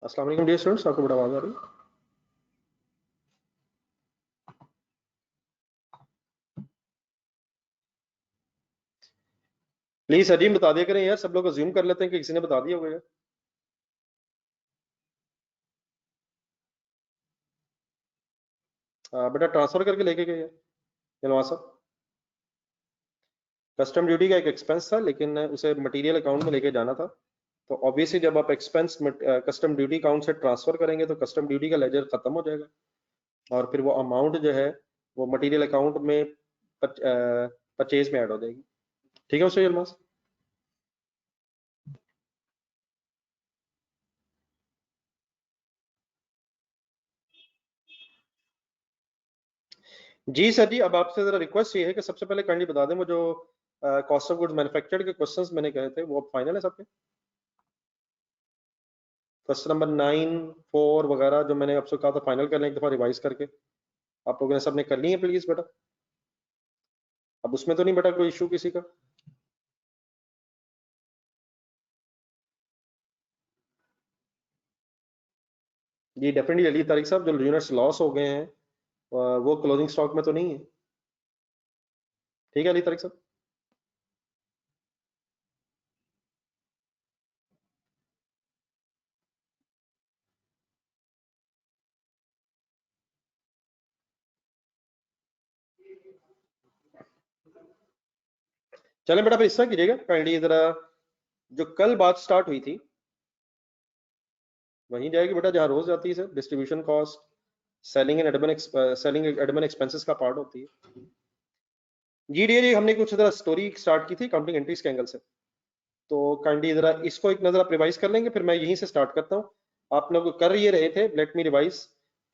अस्सलाम वालेकुम dear students, आपको बड़ा आवाज आ रही है? प्लीज अजीम बता दिया करें यार, सब लोग अज्यूम कर लेते हैं कि किसी ने बता दिया होगा। बेटा ट्रांसफर करके लेके गए यार जनवा साहब। कस्टम ड्यूटी का एक एक्सपेंस था, लेकिन उसे मटेरियल अकाउंट में लेके जाना था। तो ऑब्वियसली जब आप एक्सपेंस कस्टम ड्यूटी अकाउंट से ट्रांसफर करेंगे तो कस्टम ड्यूटी का लेजर खत्म हो जाएगा और फिर वो अमाउंट जो है वो मटेरियल अकाउंट में परचेज में ऐड हो जाएगी। ठीक है उससे यलमास? जी सर जी, अब आपसे जरा रिक्वेस्ट ये है कि सबसे पहले काइंडली बता दें वो जो कॉस्ट ऑफ गुड्स मैन्युफैक्चर्ड के क्वेश्चंस मैंने कहे थे वो फाइनल है सबके? क्वेश्चन नंबर 9, 4 वगैरह जो मैंने आपसे कहा था फाइनल करने, एक दफा रिवाइज करके आप लोगों ने सबने कर ली है प्लीज बेटा। अब उसमें तो नहीं बेटा कोई इशू किसी का? जी डेफिनेटली अली तारिक साहब, जो यूनिट्स लॉस हो गए हैं वो क्लोजिंग स्टॉक में तो नहीं है। ठीक है अली तारिक साहब? चलें बेटा, फिर इस तरह कीजिएगा काइंडली जरा, जो कल बात स्टार्ट हुई थी वहीं जाएगी बेटा जहाँ रोज जाती है sir. Distribution cost, selling admin expenses का पार्ट होती है। जी डी जी, हमने कुछ जरा स्टोरी स्टार्ट की थी काउंटिंग एंट्रीज के एंगल से, तो काइंडली जरा इसको एक नजर आप रिवाइज कर लेंगे, फिर मैं यहीं से स्टार्ट करता हूँ। आप लोग कर ये रहे थे, लेट मी रिवाइज,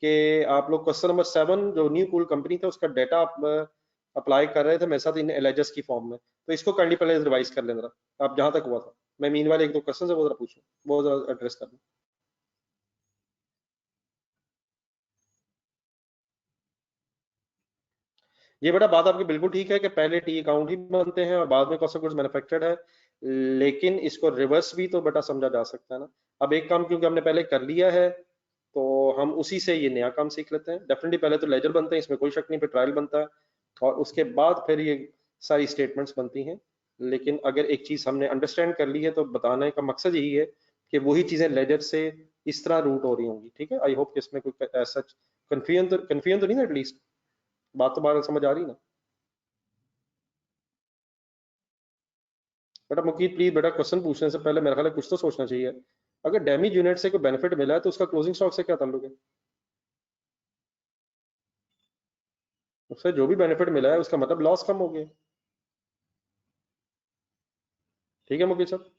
कि आप लोग क्वेश्चन नंबर 7 जो न्यू कूल कंपनी था उसका डाटा आप अप्लाई कर रहे थे मेरे साथ इन एलेजस की फॉर्म में, तो इसको काइंडली पहले रिवाइज कर लें जरा, आप जहां तक हुआ था। मैं मीन वाले एक दो क्वेश्चन है वो जरा पूछूं, वो जरा एड्रेस कर लूं। ये बेटा बात आपकी बिल्कुल ठीक है कि पहले टी अकाउंट ही बनते हैं और बाद में कॉस्ट ऑफ गुड्स मैन्युफैक्चर्ड है, लेकिन इसको रिवर्स भी तो बेटा समझा जा सकता है ना। अब एक काम क्योंकि हमने पहले कर लिया है तो हम उसी से ये नया काम सीख लेते हैं। डेफिनेटली पहले तो लेजर बनते हैं, इसमें कोई शक नहीं, फिर ट्रायल बनता है और उसके बाद फिर ये सारी स्टेटमेंट्स बनती हैं। लेकिन अगर एक चीज हमने अंडरस्टैंड कर ली है तो बताने का मकसद यही है कि वही चीजें लेजर से इस तरह रूट हो रही होंगी। ठीक है, आई होप कि इसमें कोई ऐसा कंफ्यूजन तो नहीं ना, एटलीस्ट बात तो बात समझ आ रही ना? बेटा मुकीत प्लीज बेटा, क्वेश्चन पूछने से पहले मेरा ख्याल है कुछ तो सोचना चाहिए। अगर डैमेज यूनिट से कोई बेनिफिट मिला है तो उसका क्लोजिंग स्टॉक से क्या ताल्लुक है? उससे जो भी बेनिफिट मिला है उसका मतलब लॉस कम हो गया। ठीक है मुकीत साहब?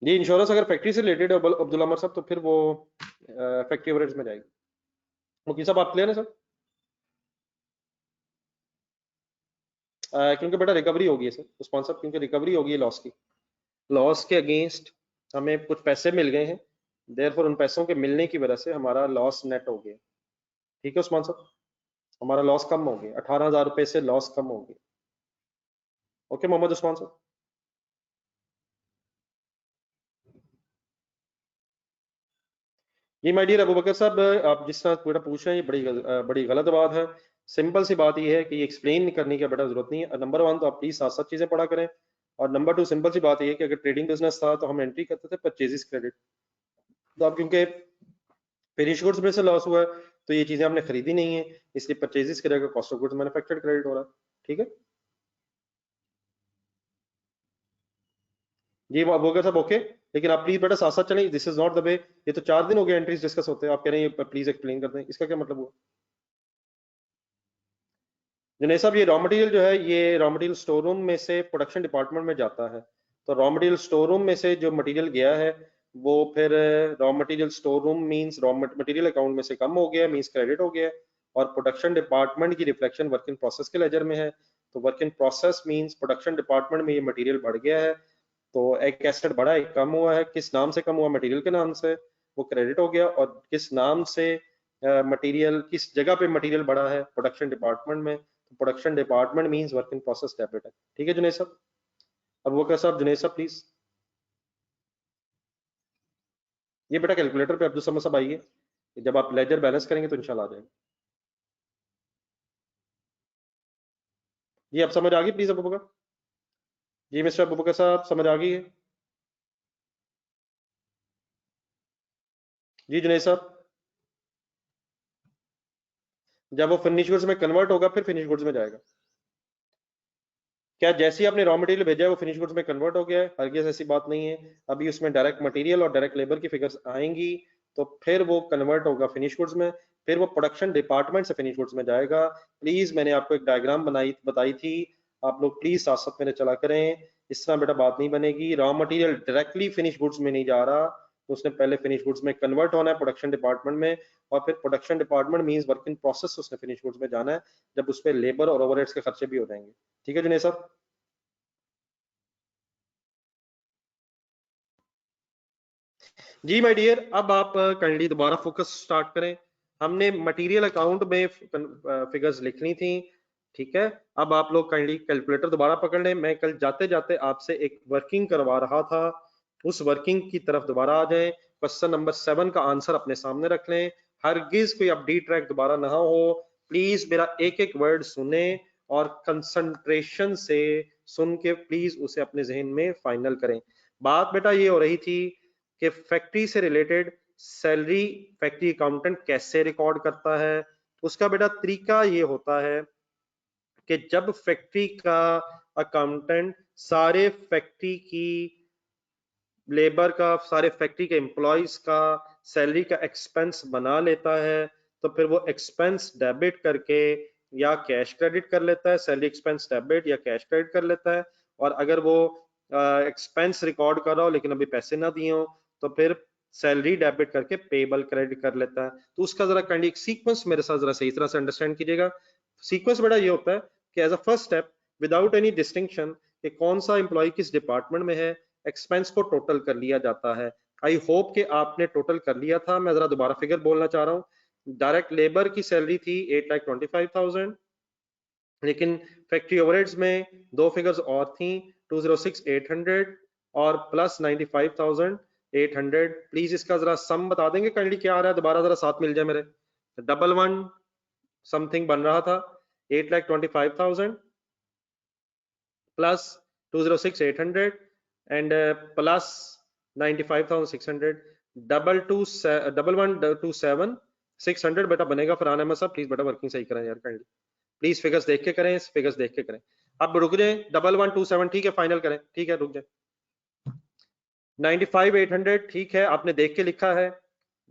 ये इंश्योरेंस अगर फैक्ट्री से रिलेटेड है अब्दुल अमर साहब, तो फिर वो फैक्ट्री एवरेज में जाएगी। मुकीत साहब आप क्लियर है सर? क्योंकि बेटा रिकवरी होगी सर उस्मान साहब, क्योंकि रिकवरी होगी लॉस की, लॉस के अगेंस्ट हमें कुछ पैसे मिल गए हैं, देयरफॉर उन पैसों के मिलने की वजह से हमारा लॉस नेट हो गया। ठीक है उस्मान साहब, हमारा लॉस कम हो गया, 18,000 रुपए से लॉस कम हो गया। ओके मोहम्मद उस्मान साहब? जी माय डियर अबू बकर साहब, आप जिस तरह पूरा पूछ रहे हैं ये बड़ी गलत बात है। सिंपल सी बात ये है कि ये एक्सप्लेन करने की बेटा जरूरत नहीं है। नंबर 1 तो आप प्लीज साथ साथ चीजें पढ़ा करें, और नंबर 2 सिंपल सी बात ये है कि अगर ट्रेडिंग बिजनेस था तो हम एंट्री करते थे परचेजेस क्रेडिट, तो अब क्योंकि फिनिश गुड्स में से लॉस हुआ है तो ये चीजें हमने खरीदी नहीं है, इसलिए परचेजेस की जगह cost of goods manufactured credit हो रहा है। ठीक है जी अबू बकर साहब, ओके। लेकिन आप प्लीज बेटा साथ साथ चलें, this is not the way. ये तो 4 दिन हो गए एंट्रीज डिस्कस होते हैं, आप कह रहे हैं प्लीज एक्सप्लेन कर दें, इसका क्या मतलब हुआ? जनेब साहब, ये रॉ मटेरियल जो है ये रॉ मटेरियल स्टोर रूम में से प्रोडक्शन डिपार्टमेंट में जाता है, तो रॉ मटेरियल स्टोर रूम में से जो मटेरियल गया है वो फिर raw material store room means raw material account में से कम हो गया, मींस क्रेडिट हो गया, और प्रोडक्शन डिपार्टमेंट की रिफ्लेक्शन वर्क इन प्रोसेस के लेजर में है। तो work in process means production department में ये मटेरियल बढ़ गया है, तो एक एसेट बढ़ा एक कम हुआ है, किस नाम से कम हुआ? मटेरियल के नाम से, वो क्रेडिट हो गया। और किस नाम से मटेरियल, किस जगह पे मटेरियल बढ़ा है? प्रोडक्शन डिपार्टमेंट में, तो production department means work in process debit है। ठीक है जुनेद साहब? अब वो कैसा, जुनेद साहब प्लीज। ये बेटा कैलकुलेटर पे अब्दुल समद साहब आइए, जब आप लेजर बैलेंस करेंगे तो इंशाल्लाह आ जाएगा। जी आप समझ आ गई प्लीज अबू बकर? जी मिस्टर अबू बकर साहब समझ आ गई है? जी जुनेद साहब, जब वो फिनिश गुड्स में कन्वर्ट होगा फिर फिनिश गुड्स में जाएगा। क्या जैसे ही आपने रॉ मटेरियल भेजा है वो फिनिश गुड्स में कन्वर्ट हो गया है? हरगिज़ ऐसी बात नहीं है। अभी उसमें डायरेक्ट मटेरियल और डायरेक्ट लेबर की फिगर्स आएंगी, तो फिर वो कन्वर्ट होगा फिनिश गुड्स में, फिर वो प्रोडक्शन डिपार्टमेंट से फिनिश गुड्स में जाएगा। प्लीज मैंने आपको एक डायग्राम बताई थी, आप लोग प्लीज साथ साथ मेरे चला करें। इस तरह बेटा बात नहीं बनेगी। Raw material directly finish goods में नहीं जा रहा, तो उसने पहले फिनिश गुड्स में कन्वर्ट होना है प्रोडक्शन डिपार्टमेंट में, और फिर production department means work in process उसने फिनिश गुड्स में जाना है, जब उस पर लेबर और ओवरहेड्स के खर्चे भी हो जाएंगे। ठीक है जुनेद साहब? जी माय डियर, अब आप काइंडली दोबारा फोकस स्टार्ट करें। हमने मटेरियल अकाउंट में फिगर्स लिखनी थी, ठीक है? अब आप लोग काइंडली कैलकुलेटर दोबारा पकड़ लें। मैं कल जाते जाते आपसे एक वर्किंग करवा रहा था, उस वर्किंग की तरफ दोबारा आ जाएं। क्वेश्चन नंबर 7 का आंसर अपने सामने रख लें। हरगिज कोई अपडेट ट्रैक दोबारा ना हो। प्लीज मेरा एक एक वर्ड सुने और कंसंट्रेशन से सुन के प्लीज उसे अपने जहन में फाइनल करें। बात बेटा ये हो रही थी कि फैक्ट्री से रिलेटेड सैलरी फैक्ट्री अकाउंटेंट कैसे रिकॉर्ड करता है। उसका बेटा तरीका ये होता है कि जब फैक्ट्री का अकाउंटेंट सारे फैक्ट्री की लेबर का, सारे फैक्ट्री के एम्प्लॉयज का सैलरी का एक्सपेंस बना लेता है, तो फिर वो एक्सपेंस डेबिट करके या कैश क्रेडिट कर लेता है, सैलरी एक्सपेंस डेबिट या कैश क्रेडिट कर लेता है। और अगर वो एक्सपेंस रिकॉर्ड कर रहा हो लेकिन अभी पैसे ना दिए हो, तो फिर सैलरी डेबिट करके पेबल क्रेडिट कर लेता है। तो उसका जरा काइंडली एक सीक्वेंस मेरे साथ जरा सही तरह से अंडरस्टैंड कीजिएगा। सीक्वेंस बड़ा ये होता है कि as a first step, without any distinction कि कौन सा एम्प्लॉय किस डिपार्टमेंट में है, एक्सपेंस को टोटल कर लिया जाता है। आई होप कि आपने टोटल कर लिया था। मैं जरा दोबारा फिगर बोलना चाह रहा हूँ। डायरेक्ट लेबर की सैलरी थी 8,25,000, लेकिन फैक्ट्री ओवरहेड्स में दो फिगर्स और थी, 206,800 और प्लस 95,800। प्लीज इसका जरा सम बता देंगे काइंडली क्या आ रहा है? दोबारा जरा साथ मिल जाए मेरे। 11 समथिंग बन रहा था, 8,25,000 प्लस 206,800 एंड प्लस 95,600, 11,127,600 बेटा बनेगा। फरहान अहमद साहब प्लीज बेटा वर्किंग सही करें यार काइंडली, प्लीज फिगर्स देख के करें, फिगर्स देख के करें। अब रुक जाए, 11,127 ठीक है, फाइनल करें, ठीक है रुक जाए। 95,800 ठीक है, आपने देख के लिखा है।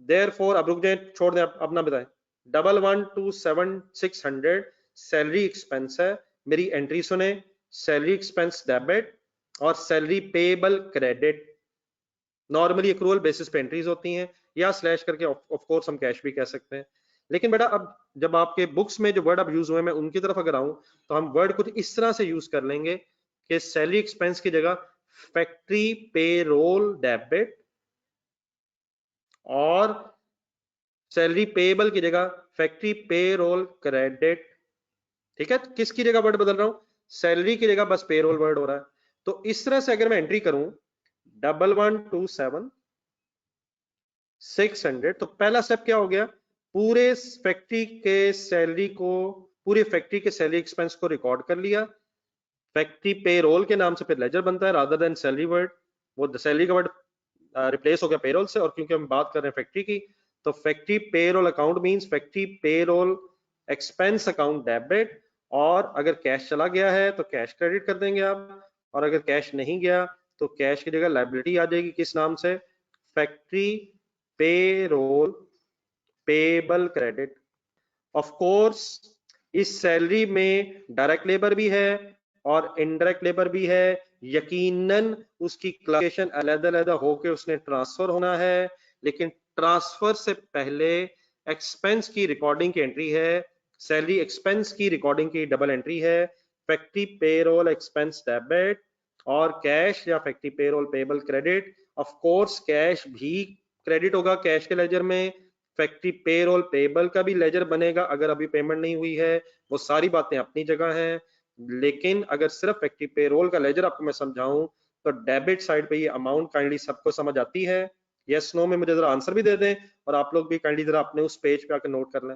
देयरफॉर अब रुक जाए, छोड़ दें, अब ना बताएं। 11,127,600 सैलरी एक्सपेंस है। मेरी एंट्री सुने, सैलरी एक्सपेंस डेबिट और salary payable credit. Normally accrual basis पे एंट्रीज होती हैं, या स्लैश करके ऑफ कोर्स हम कैश भी कह सकते हैं। लेकिन बेटा अब जब आपके बुक्स में जो वर्ड अब यूज हुए, मैं उनकी तरफ अगर आऊं, तो हम वर्ड कुछ इस तरह से यूज कर लेंगे कि सैलरी एक्सपेंस की जगह फैक्ट्री पेरोल डेबिट और सैलरी पेएबल की जगह फैक्ट्री पेरोल क्रेडिट। ठीक है, किसकी जगह वर्ड बदल रहा हूं? सैलरी की जगह बस पेरोल वर्ड हो रहा है। तो इस तरह से अगर मैं एंट्री करूं 11,127,600, तो पहला स्टेप क्या हो गया? पूरे फैक्ट्री के सैलरी को, पूरे फैक्ट्री के सैलरी एक्सपेंस को रिकॉर्ड कर लिया। फैक्ट्री पेरोल के नाम से फिर लेजर बनता है रादर देन सैलरी वर्ड। वो सैलरी का वर्ड रिप्लेस हो गया पेरोल से, और क्योंकि हम बात कर रहे हैं फैक्ट्री की, तो factory payroll account means factory payroll expense account debit. और अगर कैश चला गया है तो कैश क्रेडिट कर देंगे आप, और अगर कैश नहीं गया तो कैश की जगह लायबिलिटी आ जाएगी, किस नाम से? Factory payroll payable credit. Of course इस सैलरी में डायरेक्ट लेबर भी है और इनडायरेक्ट लेबर भी है। यकीनन उसकी क्लासिफिकेशन अलग-अलग होके उसने ट्रांसफर होना है, लेकिन ट्रांसफर से पहले एक्सपेंस की रिकॉर्डिंग की एंट्री है, सैलरी एक्सपेंस की रिकॉर्डिंग की डबल एंट्री है, फैक्ट्री पेरोल एक्सपेंस डेबिट और कैश या factory payroll payable credit. Of course cash भी क्रेडिट होगा कैश के लेजर में, फैक्ट्री पेरोल पेबल का भी लेजर बनेगा अगर अभी पेमेंट नहीं हुई है। वो सारी बातें अपनी जगह हैं, लेकिन अगर सिर्फ फैक्ट्री पेरोल का लेजर आपको मैं समझाऊं, तो डेबिट साइड पे ये अमाउंट काइंडली सबको समझ आती है? यस नो में मुझे जरा आंसर भी दे दें, और आप लोग भी काइंडली जरा अपने उस पेज पे आकर नोट कर लें।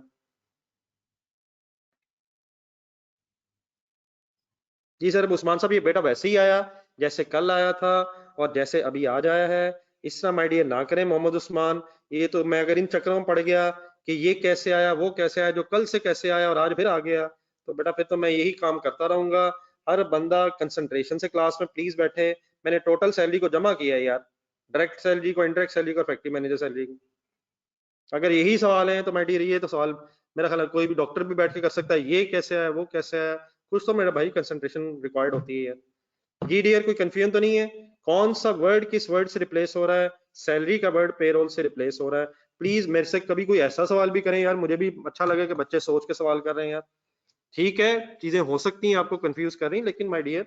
जी सर, उस्मान साहब ये बेटा वैसे ही आया जैसे कल आया था और जैसे अभी आज आया है। इस तरह माय डियर ना करें मोहम्मद उस्मान, ये तो मैं अगर इन चक्करों में पड़ गया कि ये कैसे आया वो कैसे आया, जो कल से कैसे आया और आज फिर आ गया, तो बेटा फिर तो मैं यही काम करता रहूंगा। हर बंदा कंसंट्रेशन से क्लास में प्लीज बैठे। मैंने टोटल सैलरी को जमा किया है यार, डायरेक्ट सैलरी को, इनडायरेक्ट सैलरी को, फैक्ट्री मैनेजर सैलरी को। अगर यही सवाल है तो माय डियर ये तो सवाल मेरा ख्याल है कोई भी डॉक्टर भी बैठ के कर सकता है, ये कैसे आया वो कैसे आया। कुछ तो मेरा भाई कंसंट्रेशन रिक्वायर्ड होती है यार। जी डियर कोई कंफ्यूजन तो नहीं है? कौन सा वर्ड किस वर्ड से रिप्लेस हो रहा है? सैलरी का वर्ड पेरोल से रिप्लेस हो रहा है। प्लीज मेरे से कभी कोई ऐसा सवाल भी करें यार, मुझे भी अच्छा लगे कि बच्चे सोच के सवाल कर रहे हैं यार। ठीक है, चीजें हो सकती हैं आपको कंफ्यूज कर रही, लेकिन माय डियर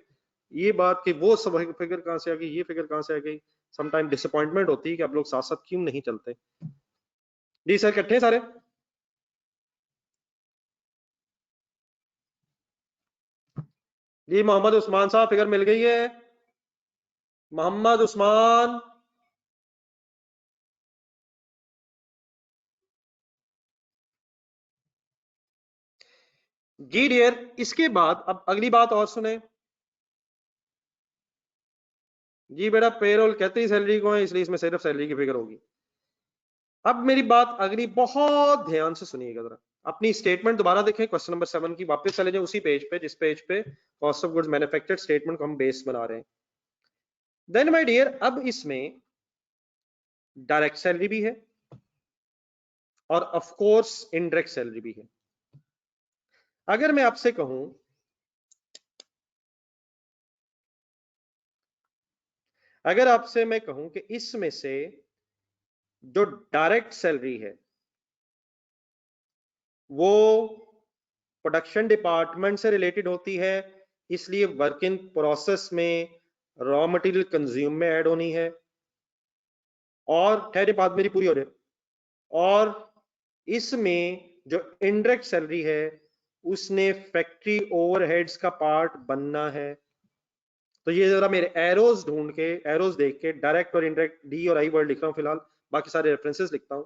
ये बात कि वो सब फिगर कहां से आ गई, ये फिगर कहां से आ गई, समटाइम डिसअपॉइंटमेंट होती है कि आप लोग साथ साथ क्यों नहीं चलते। जी सर, इकट्ठे सारे? जी मोहम्मद उस्मान साहब फिगर मिल गई है? मोहम्मद उस्मान। जी डियर, इसके बाद अब अगली बात और सुने। जी बेटा पेरोल कहते ही सैलरी को है, इसलिए इसमें सिर्फ सैलरी की फिगर होगी। अब मेरी बात अगली बहुत ध्यान से सुनिएगा जरा। अपनी स्टेटमेंट दोबारा देखें, क्वेश्चन नंबर 7 की, वापस चले जाए उसी पेज पे जिस पेज पे cost of goods manufactured statement को हम बेस बना रहे हैं। देन माय डियर अब इसमें डायरेक्ट सैलरी भी है और ऑफ कोर्स इनडायरेक्ट सैलरी भी है। अगर मैं आपसे कहूं, अगर आपसे मैं कहूं कि इसमें से जो डायरेक्ट सैलरी है वो प्रोडक्शन डिपार्टमेंट से रिलेटेड होती है, इसलिए वर्क इन प्रोसेस में रॉ मटेरियल कंज्यूम में ऐड होनी है। और ठहरे बात मेरी पूरी हो जाए, और इसमें जो इनडायरेक्ट सैलरी है उसने फैक्ट्री ओवरहेड्स का पार्ट बनना है। तो ये जरा मेरे एरोज ढूंढ के, एरोज देख के, डायरेक्ट और इनडायरेक्ट डी और आई वर्ड लिख रहा हूं फिलहाल, बाकी सारे रेफरेंसेस लिखता हूं।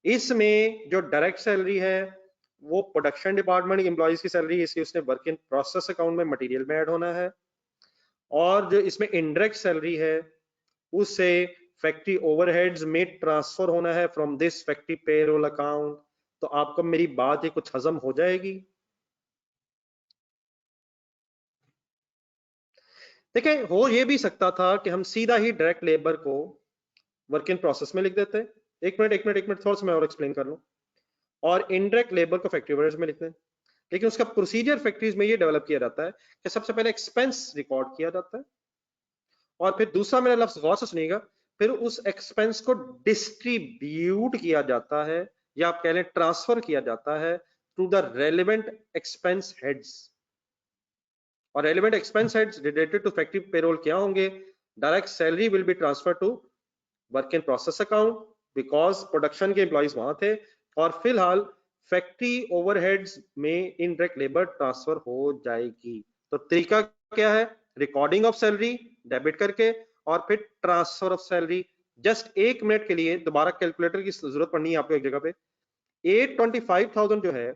इसमें जो डायरेक्ट सैलरी है वो प्रोडक्शन डिपार्टमेंट के एम्प्लॉइज की सैलरी है, इसलिए उसने वर्क इन प्रोसेस अकाउंट में मटेरियल में ऐड होना है। और जो इसमें इनडायरेक्ट सैलरी है उसे फैक्ट्री ओवरहेड्स में ट्रांसफर होना है from this factory payroll account. तो आपको मेरी बात ये कुछ हजम हो जाएगी? देखिए हो ये भी सकता था कि हम सीधा ही डायरेक्ट लेबर को वर्क इन प्रोसेस में लिख देते। एक मिनट थोड़ा सा मैं और एक्सप्लेन कर लूं। और इनडायरेक्ट लेबर को फैक्ट्री ओवरहेड्स में लिखते हैं, लेकिन उसका प्रोसीजर फैक्ट्रीज में ये डेवलप किया जाता है कि सबसे पहले एक्सपेंस रिकॉर्ड किया जाता है, और फिर दूसरा मेरा लफ्ज गौर से सुनिएगा, फिर उस एक्सपेंस को डिस्ट्रीब्यूट किया जाता है, या आप कह लें ट्रांसफर किया जाता है to the relevant expense heads. और relevant expense heads related to factory payroll क्या होंगे? Direct salary will be transfer to work in process account because production के एम्प्लॉइज वहां थे, और फिलहाल फैक्ट्री ओवरहेड्स में इनडायरेक्ट लेबर ट्रांसफर हो जाएगी। तो तरीका क्या है? रिकॉर्डिंग ऑफ सैलरी डेबिट करके, और फिर transfer of salary. Just 1 minute के लिए दोबारा कैलकुलेटर की जरूरत पड़नी है आपको एक जगह पे। 825,000 जो है,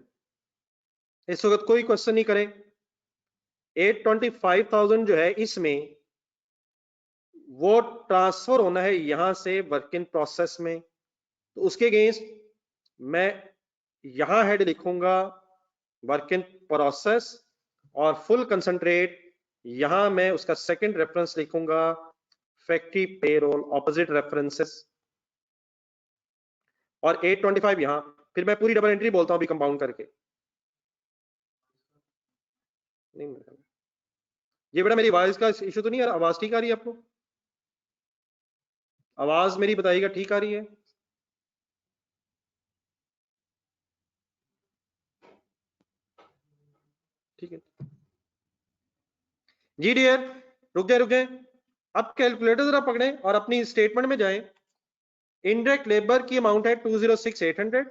इस वक्त कोई क्वेश्चन नहीं करे, 825,000 जो है इसमें वो ट्रांसफर होना है यहां से वर्क इन प्रोसेस में। तो उसके अगेंस्ट मैं यहां हेड लिखूंगा वर्क इन प्रोसेस, और फुल कंसंट्रेट यहां मैं उसका सेकंड रेफरेंस लिखूंगा फैक्ट्री पेरोल, ऑपोजिट रेफरेंसेस। और 825 यहां, फिर मैं पूरी डबल एंट्री बोलता हूं अभी कंपाउंड करके। नहीं, ये बेटा मेरी आवाज का इशू तो नहीं आ रहा? आवाज ठीक आ रही है आपको? आवाज मेरी बताइएगा ठीक आ रही है? ठीक है जी डियर, रुक जाए। अब कैलकुलेटर जरा पकड़ें और अपनी स्टेटमेंट में जाएं। इनडायरेक्ट लेबर की अमाउंट है 206,800,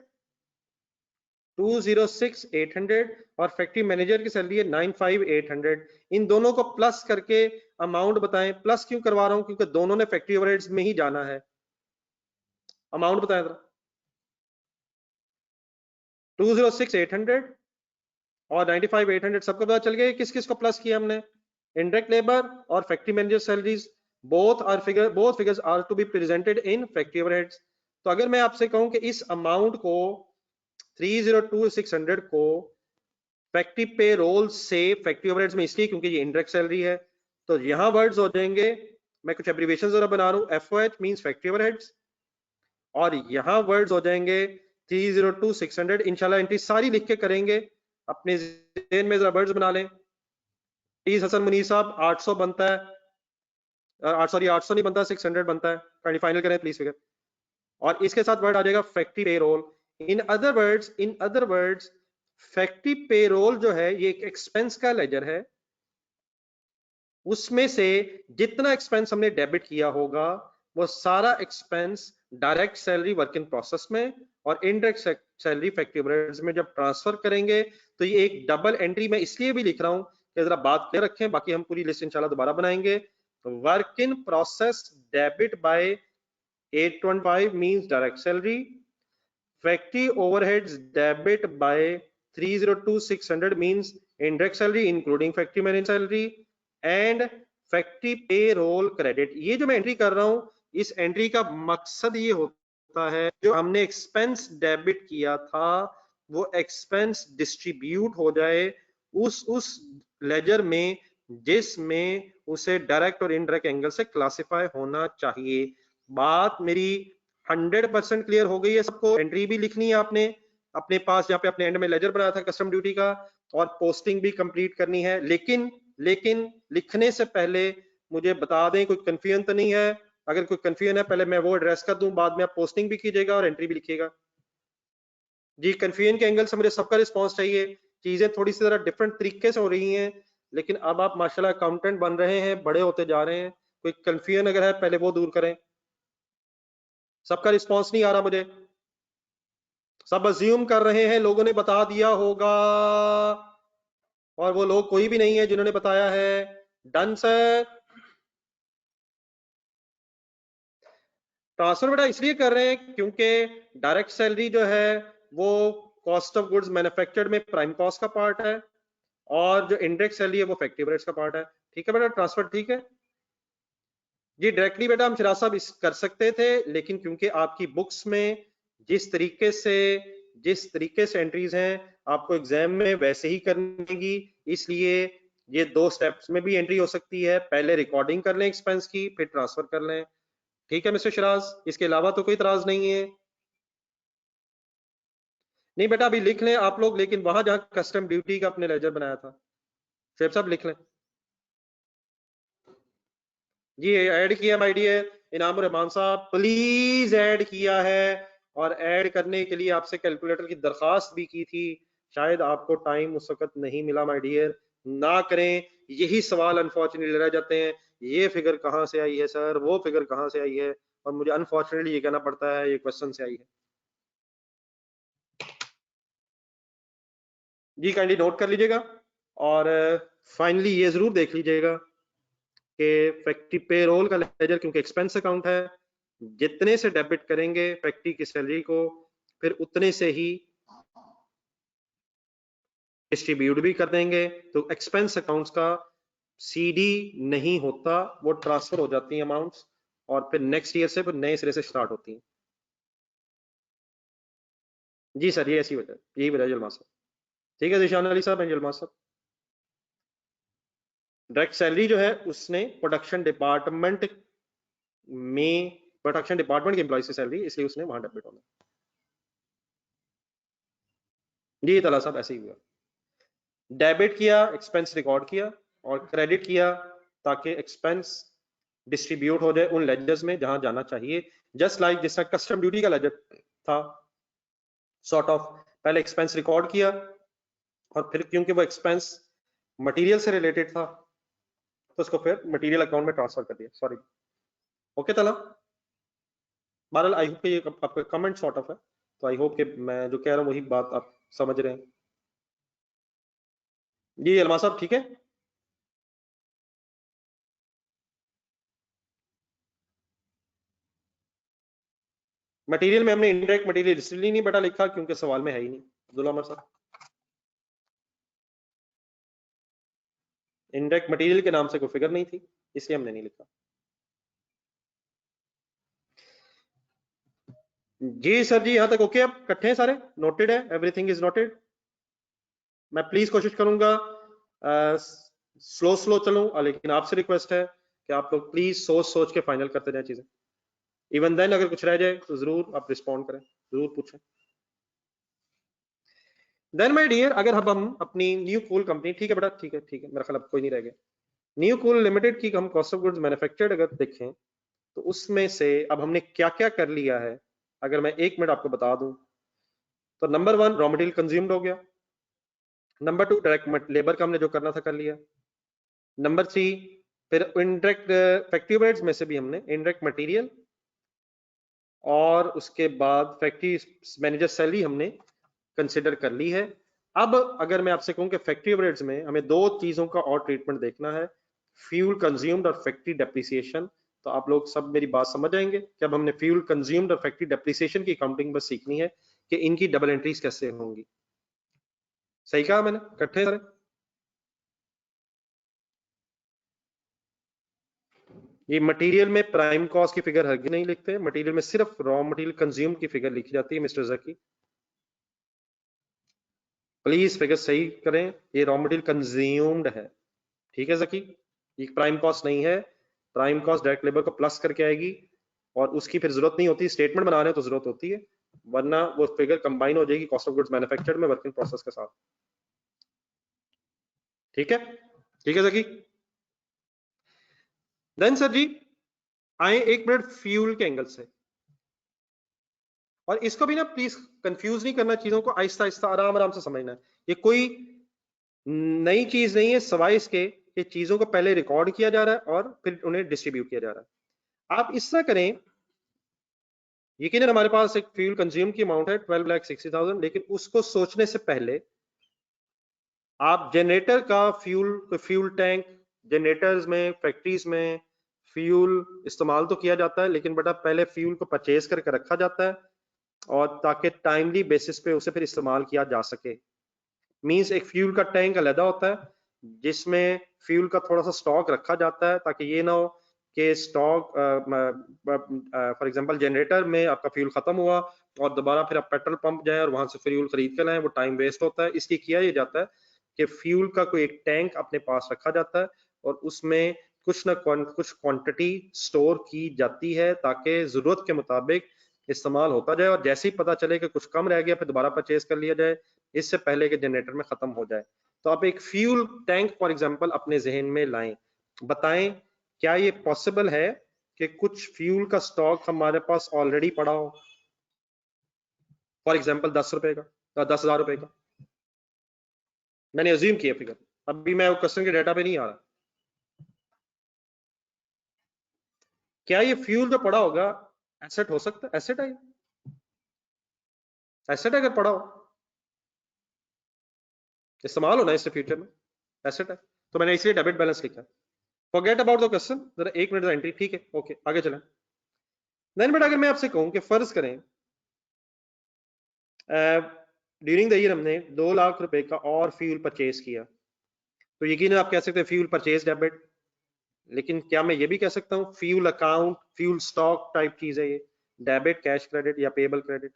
206,800, और फैक्ट्री मैनेजर की सैलरी है 95,800। इन दोनों को प्लस करके अमाउंट बताएं। प्लस क्यों करवा रहा हूं? क्योंकि दोनों ने फैक्ट्री ओवरहेड्स में ही जाना है। अमाउंट बताएं जरा। 206,800 और 95,800 सबको पता चल गया किस किस को प्लस किया हमने। इंडायरेक्ट लेबर और factory manager salaries both figures are to be presented in factory overheads. तो अगर मैं आपसे कहूं कि इस अमाउंट को 302,600 को फैक्ट्री पे रोल से फैक्ट्री ओवरहेड्स में इसलिए क्योंकि ये इंडायरेक्ट सैलरी है, तो यहां वर्ड्स हो जाएंगे, मैं कुछ एब्रिविएशन जरा बना रहा हूं, एफओएच मींस फैक्ट्री ओवरहेड्स, और यहां वर्ड्स हो जाएंगे 302,600। इंशाल्लाह एंट्री सारी लिख के करेंगे, अपने ज़हन में जरा वर्ड्स बना लें। प्लीज हसन मुनीर साहब 800 बनता है, 800 नहीं बनता, 600 बनता है, फाइनल करें प्लीज फिगर। और इसके साथ वर्ड आ जाएगा factory payroll. In other words factory payroll जो है ये एक एक्सपेंस का लेजर है, उसमें से जितना एक्सपेंस हमने डेबिट किया होगा वो सारा expense direct salary work in process में और इनडायरेक्ट सैलरी फैक्ट्री ओवरहेड्स में जब ट्रांसफर करेंगे तो ये एक डबल एंट्री मैं इसलिए भी लिख रहा हूं कि जरा बात क्लियर रखें, बाकी हम पूरी लिस्ट इंशाल्लाह दोबारा बनाएंगे। Work in process debit bye 825 means direct salary, factory overheads debit bye 302,600 means indirect salary including factory manager salary and factory payroll credit। ये जो मैं एंट्री कर रहा हूं, इस एंट्री का मकसद ये होता है जो हमने एक्सपेंस डेबिट किया था वो एक्सपेंस डिस्ट्रीब्यूट हो जाए उस लेजर में जिसमें उसे डायरेक्ट और इनडायरेक्ट एंगल से क्लासिफाई होना चाहिए। बात मेरी 100% क्लियर हो गई है सबको? एंट्री भी लिखनी है आपने अपने पास जहाँ पे अपने एंड में लेजर बनाया था कस्टम ड्यूटी का, और पोस्टिंग भी कंप्लीट करनी है। लेकिन लिखने से पहले मुझे बता दें कोई कंफ्यूजन तो नहीं है? अगर कोई कंफ्यूजन है पहले मैं वो एड्रेस कर दूं, बाद में आप पोस्टिंग भी कीजिएगा और एंट्री भी लिखिएगा। जी, कंफ्यूजन के एंगल से मुझे सबका रिस्पॉन्स चाहिए। चीजें थोड़ी सी जरा डिफरेंट तरीके से हो रही हैं, लेकिन अब आप माशाल्लाह अकाउंटेंट बन रहे हैं, बड़े होते जा रहे हैं। कोई कंफ्यूजन अगर है पहले वो दूर करें। सबका रिस्पॉन्स नहीं आ रहा मुझे, सब अज्यूम कर रहे हैं लोगों ने बता दिया होगा, और वो लोग कोई भी नहीं है जिन्होंने बताया है। Done sir. ट्रांसफर बेटा इसलिए कर रहे हैं क्योंकि डायरेक्ट सैलरी जो है वो कॉस्ट ऑफ गुड्स मैन्युफैक्चर्ड में प्राइम कॉस्ट का पार्ट है, और जो इनडायरेक्ट सैलरी है वो फैक्ट्री ओवरहेड्स का पार्ट है। ठीक है बेटा, ट्रांसफर ठीक है जी। डायरेक्टली बेटा हम फिराज साहब कर सकते थे, लेकिन क्योंकि आपकी बुक्स में जिस तरीके से एंट्रीज हैं आपको एग्जाम में वैसे ही करनेगी, इसलिए ये 2 स्टेप्स में भी एंट्री हो सकती है। पहले रिकॉर्डिंग कर लें एक्सपेंस की, फिर ट्रांसफर कर लें। ठीक है मिस्टर शराज, इसके अलावा तो कोई इतराज नहीं है? नहीं बेटा अभी लिख लें आप लोग, लेकिन वहां जहां कस्टम ड्यूटी का अपने लेजर बनाया था शेख साहब लिख लें। जी ऐड किया माय डियर इनाम रहमान साहब, प्लीज ऐड किया है, और ऐड करने के लिए आपसे कैलकुलेटर की दरखास्त भी की थी, शायद आपको टाइम उस वक्त नहीं मिला माय डियर। ना करें, यही सवाल अनफॉर्चुनेटली रह जाते हैं, ये फिगर कहाँ से आई है सर, वो फिगर कहाँ से आई है, और मुझे अनफॉर्चुनेटली ये कहना पड़ता है ये क्वेश्चन से आई है। जी काइंडली नोट कर लीजिएगा, और फाइनली ये जरूर देख लीजिएगा कि फैक्ट्री पेरोल का लेजर क्योंकि एक्सपेंस अकाउंट है, जितने से डेबिट करेंगे फैक्ट्री की सैलरी को फिर उतने से ही डिस्ट्रीब्यूट भी कर देंगे, तो एक्सपेंस अकाउंट्स का सीडी नहीं होता, वो ट्रांसफर हो जाती हैं अमाउंट्स, और फिर नेक्स्ट ईयर से फिर नए सिरे से स्टार्ट होती हैं। जी सर ये ऐसी वजह, यही वजह जलमा साहब। ठीक है जिशान अली साहब एंड जलमा साहब, डायरेक्ट सैलरी जो है उसने प्रोडक्शन डिपार्टमेंट के एम्प्लॉय की सैलरी, इसलिए उसने वहां डेबिट होना। जी तला साहब ऐसे ही हुआ, डेबिट किया एक्सपेंस रिकॉर्ड किया, और क्रेडिट किया ताकि एक्सपेंस डिस्ट्रीब्यूट हो जाए उन लेजर्स में जहां जाना चाहिए। जस्ट लाइक जिस तरह कस्टम ड्यूटी का लेजर था, सॉर्ट ऑफ पहले एक्सपेंस रिकॉर्ड किया और फिर क्योंकि वो एक्सपेंस मटेरियल से रिलेटेड था तो उसको फिर मटेरियल अकाउंट में ट्रांसफर कर दिया। सॉरी, ओके तला। बहरहाल आई होप कि ये आपका कमेंट सॉर्ट ऑफ है, तो आई होप कि मैं जो कह रहा हूँ वही बात आप समझ रहे हैं। जी अलमा साहब ठीक है। मटेरियल में हमने इनडायरेक्ट मटेरियल इसलिए नहीं बेटा लिखा क्योंकि सवाल में है ही नहीं अब्दुल्ला अमर साहब। इनडायरेक्ट मटेरियल के नाम से कोई फिगर नहीं थी इसलिए हमने नहीं लिखा। जी सर जी, यहां तक ओके, अब इकट्ठे हैं सारे, नोटेड है, एवरीथिंग इज नोटेड। मैं प्लीज कोशिश करूंगा स्लो स्लो चलूं, लेकिन आपसे रिक्वेस्ट है कि आप लोग प्लीज सोच सोच के फाइनल करते जाएं चीजें। इवन देन अगर कुछ रह जाए तो जरूर आप रिस्पॉन्ड करें, जरूर पूछें। देन माय डियर, अगर अब हम अपनी न्यू कूल कंपनी, ठीक है बेटा, ठीक है ठीक है, मेरा ख्याल अब कोई नहीं रह गया, न्यू कूल लिमिटेड की हम कॉस्ट ऑफ गुड्स मैन्युफैक्चर्ड अगर देखें तो उसमें से अब हमने क्या क्या कर लिया है, अगर मैं 1 मिनट आपको बता दूं तो नंबर 1 रॉ मटेरियल कंज्यूम्ड हो गया, नंबर 2 डायरेक्ट लेबर का हमने जो करना था कर लिया, नंबर 3 फिर इनडायरेक्ट फैक्ट्री ओवरहेड्स में से भी हमने इनडायरेक्ट मटेरियल और उसके बाद फैक्ट्री मैनेजर सैलरी हमने कंसिडर कर ली है। अब अगर मैं आपसे कहूं कि फैक्ट्री ओवरहेड्स में हमें दो चीजों का और ट्रीटमेंट देखना है, फ्यूल कंज्यूम्ड और फैक्ट्री डेप्रिसिएशन, तो आप लोग सब मेरी बात समझ जाएंगे कि अब हमने फ्यूल कंज्यूम्ड और फैक्ट्री डेप्रिसिएशन की अकाउंटिंग बस सीखनी है कि इनकी डबल एंट्रीज कैसे होंगी। सही कहा मैंने, इकट्ठे सारे? ये मटेरियल में प्राइम कॉस्ट की फिगर हरगिज़ नहीं लिखते, मटेरियल में सिर्फ रॉ मटेरियल कंज्यूम की फिगर लिखी जाती है मिस्टर जकी। प्लीज फिगर सही करें, ये रॉ मटेरियल कंज्यूम्ड है, ठीक है जकी, ये प्राइम कॉस्ट नहीं है। प्राइम कॉस्ट डायरेक्ट लेबर को प्लस करके आएगी और उसकी फिर जरूरत नहीं होती, स्टेटमेंट बना रहे हो तो जरूरत होती है, वरना वो फिगर कंबाइन हो जाएगी कॉस्ट ऑफ गुड्स मैन्युफैक्चर्ड में वर्किंग प्रोसेस के साथ। ठीक है, ठीक है जकी। देन सर जी आए 1 मिनट फ्यूल के एंगल से, और इसको भी ना प्लीज कंफ्यूज नहीं करना, चीजों को आहिस्ता आहिस्ता आराम आराम से समझना है। ये कोई नई चीज नहीं है सवाई इसके, ये चीजों को पहले रिकॉर्ड किया जा रहा है और फिर उन्हें डिस्ट्रीब्यूट किया जा रहा है। आप इस तरह करें, यकीनन हमारे पास एक फ्यूल कंज्यूम की अमाउंट है 12,60,000, लेकिन उसको सोचने से पहले आप जनरेटर का फ्यूल टैंक, जनरेटर्स में फैक्ट्रीज में फ्यूल इस्तेमाल तो किया जाता है, लेकिन बेटा पहले फ्यूल को परचेज करके रखा जाता है और ताकि टाइमली बेसिस पे उसे फिर इस्तेमाल किया जा सके। मींस एक फ्यूल का टैंक अलग होता है जिसमें फ्यूल का थोड़ा सा स्टॉक रखा जाता है, ताकि ये ना हो कि स्टॉक फॉर एग्जांपल जनरेटर में आपका फ्यूल खत्म हुआ और दोबारा फिर आप पेट्रोल पंप जाए और वहां से फ्यूल खरीद के लाएं, वो टाइम वेस्ट होता है। इसलिए किया ये जाता है कि फ्यूल का कोई एक टैंक अपने पास रखा जाता है और उसमें कुछ ना कुछ क्वांटिटी स्टोर की जाती है ताकि जरूरत के मुताबिक इस्तेमाल होता जाए, और जैसे ही पता चले कि कुछ कम रह गया फिर दोबारा परचेज कर लिया जाए, इससे पहले कि जनरेटर में खत्म हो जाए। तो आप एक फ्यूल टैंक फॉर एग्जांपल अपने जहन में लाएं, बताएं क्या ये पॉसिबल है कि कुछ फ्यूल का स्टॉक हमारे पास ऑलरेडी पड़ा हो, फॉर एग्जांपल 10 रुपए का या 10,000 रुपए का, मैंने अज्यूम किया फिगर, अभी मैं क्वेश्चन के डेटा पे नहीं आ रहा, क्या ये फ्यूल जो पड़ा होगा एसेट हो सकता है? एसेट है, एसेट अगर पड़ा हो इस्तेमाल होना है इससे फ्यूचर में, एसेट है, तो मैंने इसलिए डेबिट बैलेंस लिखा है। फॉरगेट अबाउट द क्वेश्चन, जरा 1 मिनट एंट्री, ठीक है, ओके आगे चलें। देन बेटा अगर मैं आपसे कहूं कि फर्ज करें ड्यूरिंग द ईयर हमने 2 लाख रुपए का और फ्यूल परचेज किया, तो यकीन आप कह सकते हैं फ्यूल परचेज डेबिट, लेकिन क्या मैं ये भी कह सकता हूँ fuel account fuel stock type चीज है ये, डेबिट कैश क्रेडिट या पेबल क्रेडिट?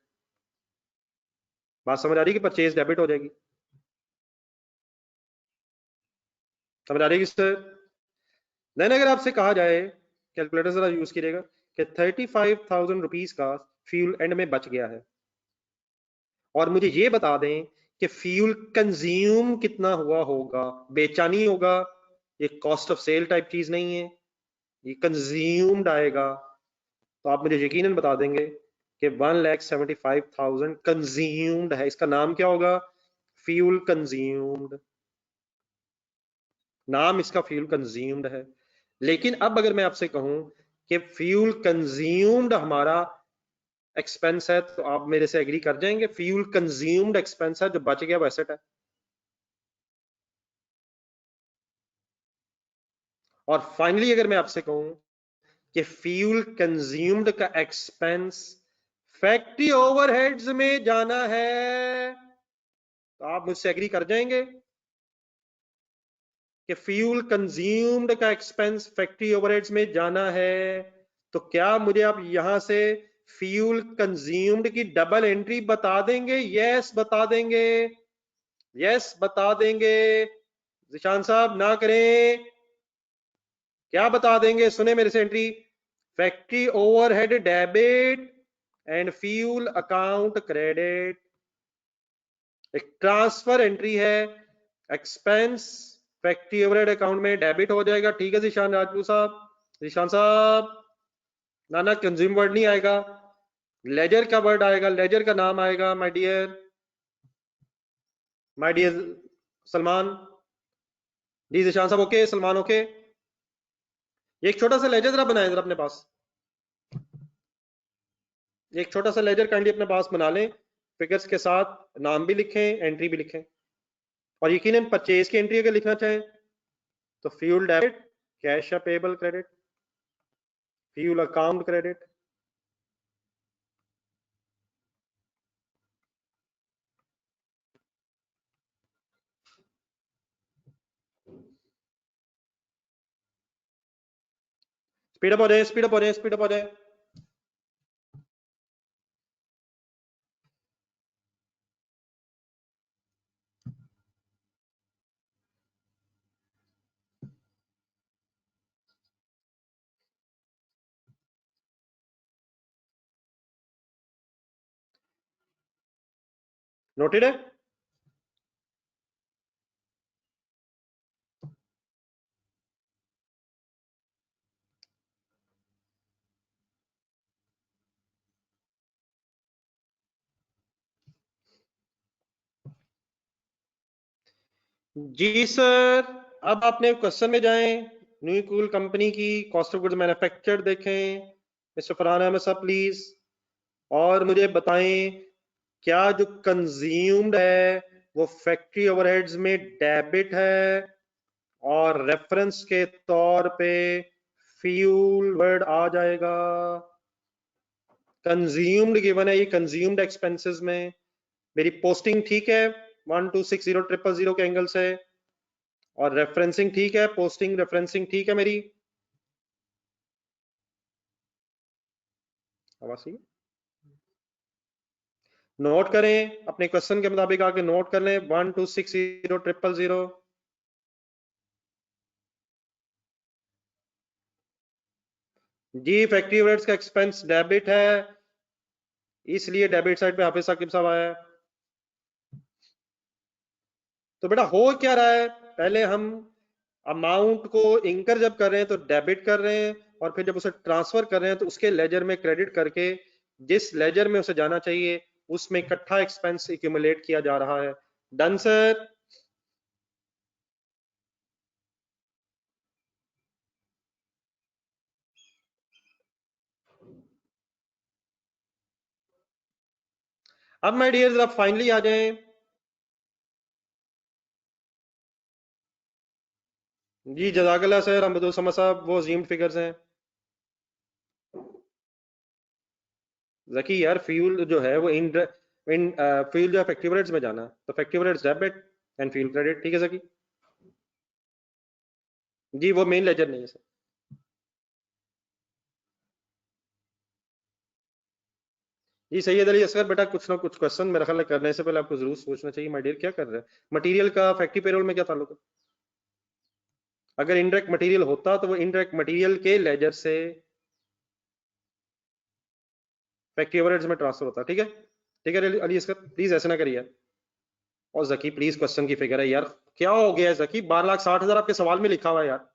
बात समझ आ रही है कि परचेज डेबिट हो जाएगी? समझ आ रही है सर? देन अगर आपसे कहा जाए, कैलकुलेटर जरा यूज कीजिएगा, कि 35,000 रुपीज का फ्यूल एंड में बच गया है और मुझे ये बता दें कि फ्यूल कंज्यूम कितना हुआ होगा, बेचा नहीं होगा, ये कॉस्ट ऑफ सेल टाइप चीज नहीं है, ये कंज्यूम्ड आएगा, तो आप मुझे यकीनन बता देंगे कि 1,75,000 कंज्यूम्ड है। इसका नाम क्या होगा? फ्यूल कंज्यूम्ड, नाम इसका फ्यूल कंज्यूम्ड है। लेकिन अब अगर मैं आपसे कहूं कि फ्यूल कंज्यूम्ड हमारा एक्सपेंस है, तो आप मेरे से एग्री कर जाएंगे फ्यूल कंज्यूम्ड एक्सपेंस है, जो बच गया वो एसेट है। और फाइनली अगर मैं आपसे कहूं कि फ्यूल कंज्यूम्ड का एक्सपेंस फैक्ट्री ओवरहेड्स में जाना है, तो आप मुझसे एग्री कर जाएंगे कि फ्यूल कंज्यूम्ड का एक्सपेंस फैक्ट्री ओवरहेड्स में जाना है। तो क्या मुझे आप यहां से फ्यूल कंज्यूम्ड की डबल एंट्री बता देंगे? यस बता देंगे, यस बता देंगे। जिशान साहब ना करें, क्या बता देंगे? सुने मेरे से entry, factory overhead debit and fuel account credit. एक ट्रांसफर एंट्री है, एक्सपेंस फैक्ट्री ओवरहेड अकाउंट में डेबिट हो जाएगा। ठीक है जिशान राजपूत साहब, जिशान साहब, ना ना कंज्यूम वर्ड नहीं आएगा, लेजर का वर्ड आएगा, लेजर का नाम आएगा। माय डियर सलमान, जी जिशान साहब ओके, सलमान ओके। एक छोटा सा लेजर जरा बनाए जरा अपने पास, एक छोटा सा लेजर काइंडली अपने पास बना लें, फिगर्स के साथ नाम भी लिखें, एंट्री भी लिखें। और यकीनन परचेज की एंट्री अगर लिखना चाहें तो फ्यूल डेबिट, कैश या payable credit, fuel account credit. Speed up हो जाए, स्पीड अप हो जाए, स्पीड अप हो जाए। नोटेड है? जी सर, अब आपने क्वेश्चन में जाएं, न्यू कूल कंपनी की कॉस्ट ऑफ गुड्स मैन्युफैक्चर्ड देखें, मिस्टर फरहान अहमद साहब प्लीज, और मुझे बताएं क्या जो कंज्यूम्ड है वो फैक्ट्री ओवरहेड्स में डेबिट है और रेफरेंस के तौर पे फ्यूल वर्ड आ जाएगा। कंज्यूम्ड गिवन है, ये कंज्यूम्ड एक्सपेंसेस में। मेरी पोस्टिंग ठीक है 1260000 के एंगल से, और रेफरेंसिंग ठीक है, पोस्टिंग रेफरेंसिंग ठीक है मेरी। आवाज ठीक है? नोट करें अपने क्वेश्चन के मुताबिक, आके नोट कर लें 1260000। जी फैक्ट्री ओवरहेड्स का एक्सपेंस डेबिट है, इसलिए डेबिट साइड पे हाफिज साकिब साहब आया है। तो बेटा हो क्या रहा है, पहले हम अमाउंट को इंकर जब कर रहे हैं तो डेबिट कर रहे हैं, और फिर जब उसे ट्रांसफर कर रहे हैं तो उसके लेजर में क्रेडिट करके जिस लेजर में उसे जाना चाहिए उसमें इकट्ठा एक्सपेंस एक्यूमुलेट किया जा रहा है। Done sir? अब माय डियर जरा फाइनली आ जाएं। जी जजाकल्ला सर, हम बदल समझ साहब वो अजीम फिगर्स हैं। जकी यार फ्यूल जो है वो इन फ्यूल जो है फैक्ट्री ओवरहेड्स में जाना है, तो factory overheads debit and fuel credit. ठीक है जकी जी, वो मेन लेजर नहीं है सर। जी सैयद अली असगर बेटा, कुछ ना कुछ क्वेश्चन मेरा ख्याल है करने से पहले आपको जरूर सोचना चाहिए। माय डियर क्या कर रहे हैं, मटेरियल का फैक्ट्री पेरोल में क्या ताल्लुक है? अगर इनडायरेक्ट मटेरियल होता तो वो इनडायरेक्ट मटेरियल के लेजर से फैक्ट्री ओवरहेड्स में ट्रांसफर होता। ठीक है, ठीक है अली असगर प्लीज ऐसे ना करिए। और जकी प्लीज क्वेश्चन की फिगर है यार, क्या हो गया है जकी? 12,60,000 आपके सवाल में लिखा हुआ है यार,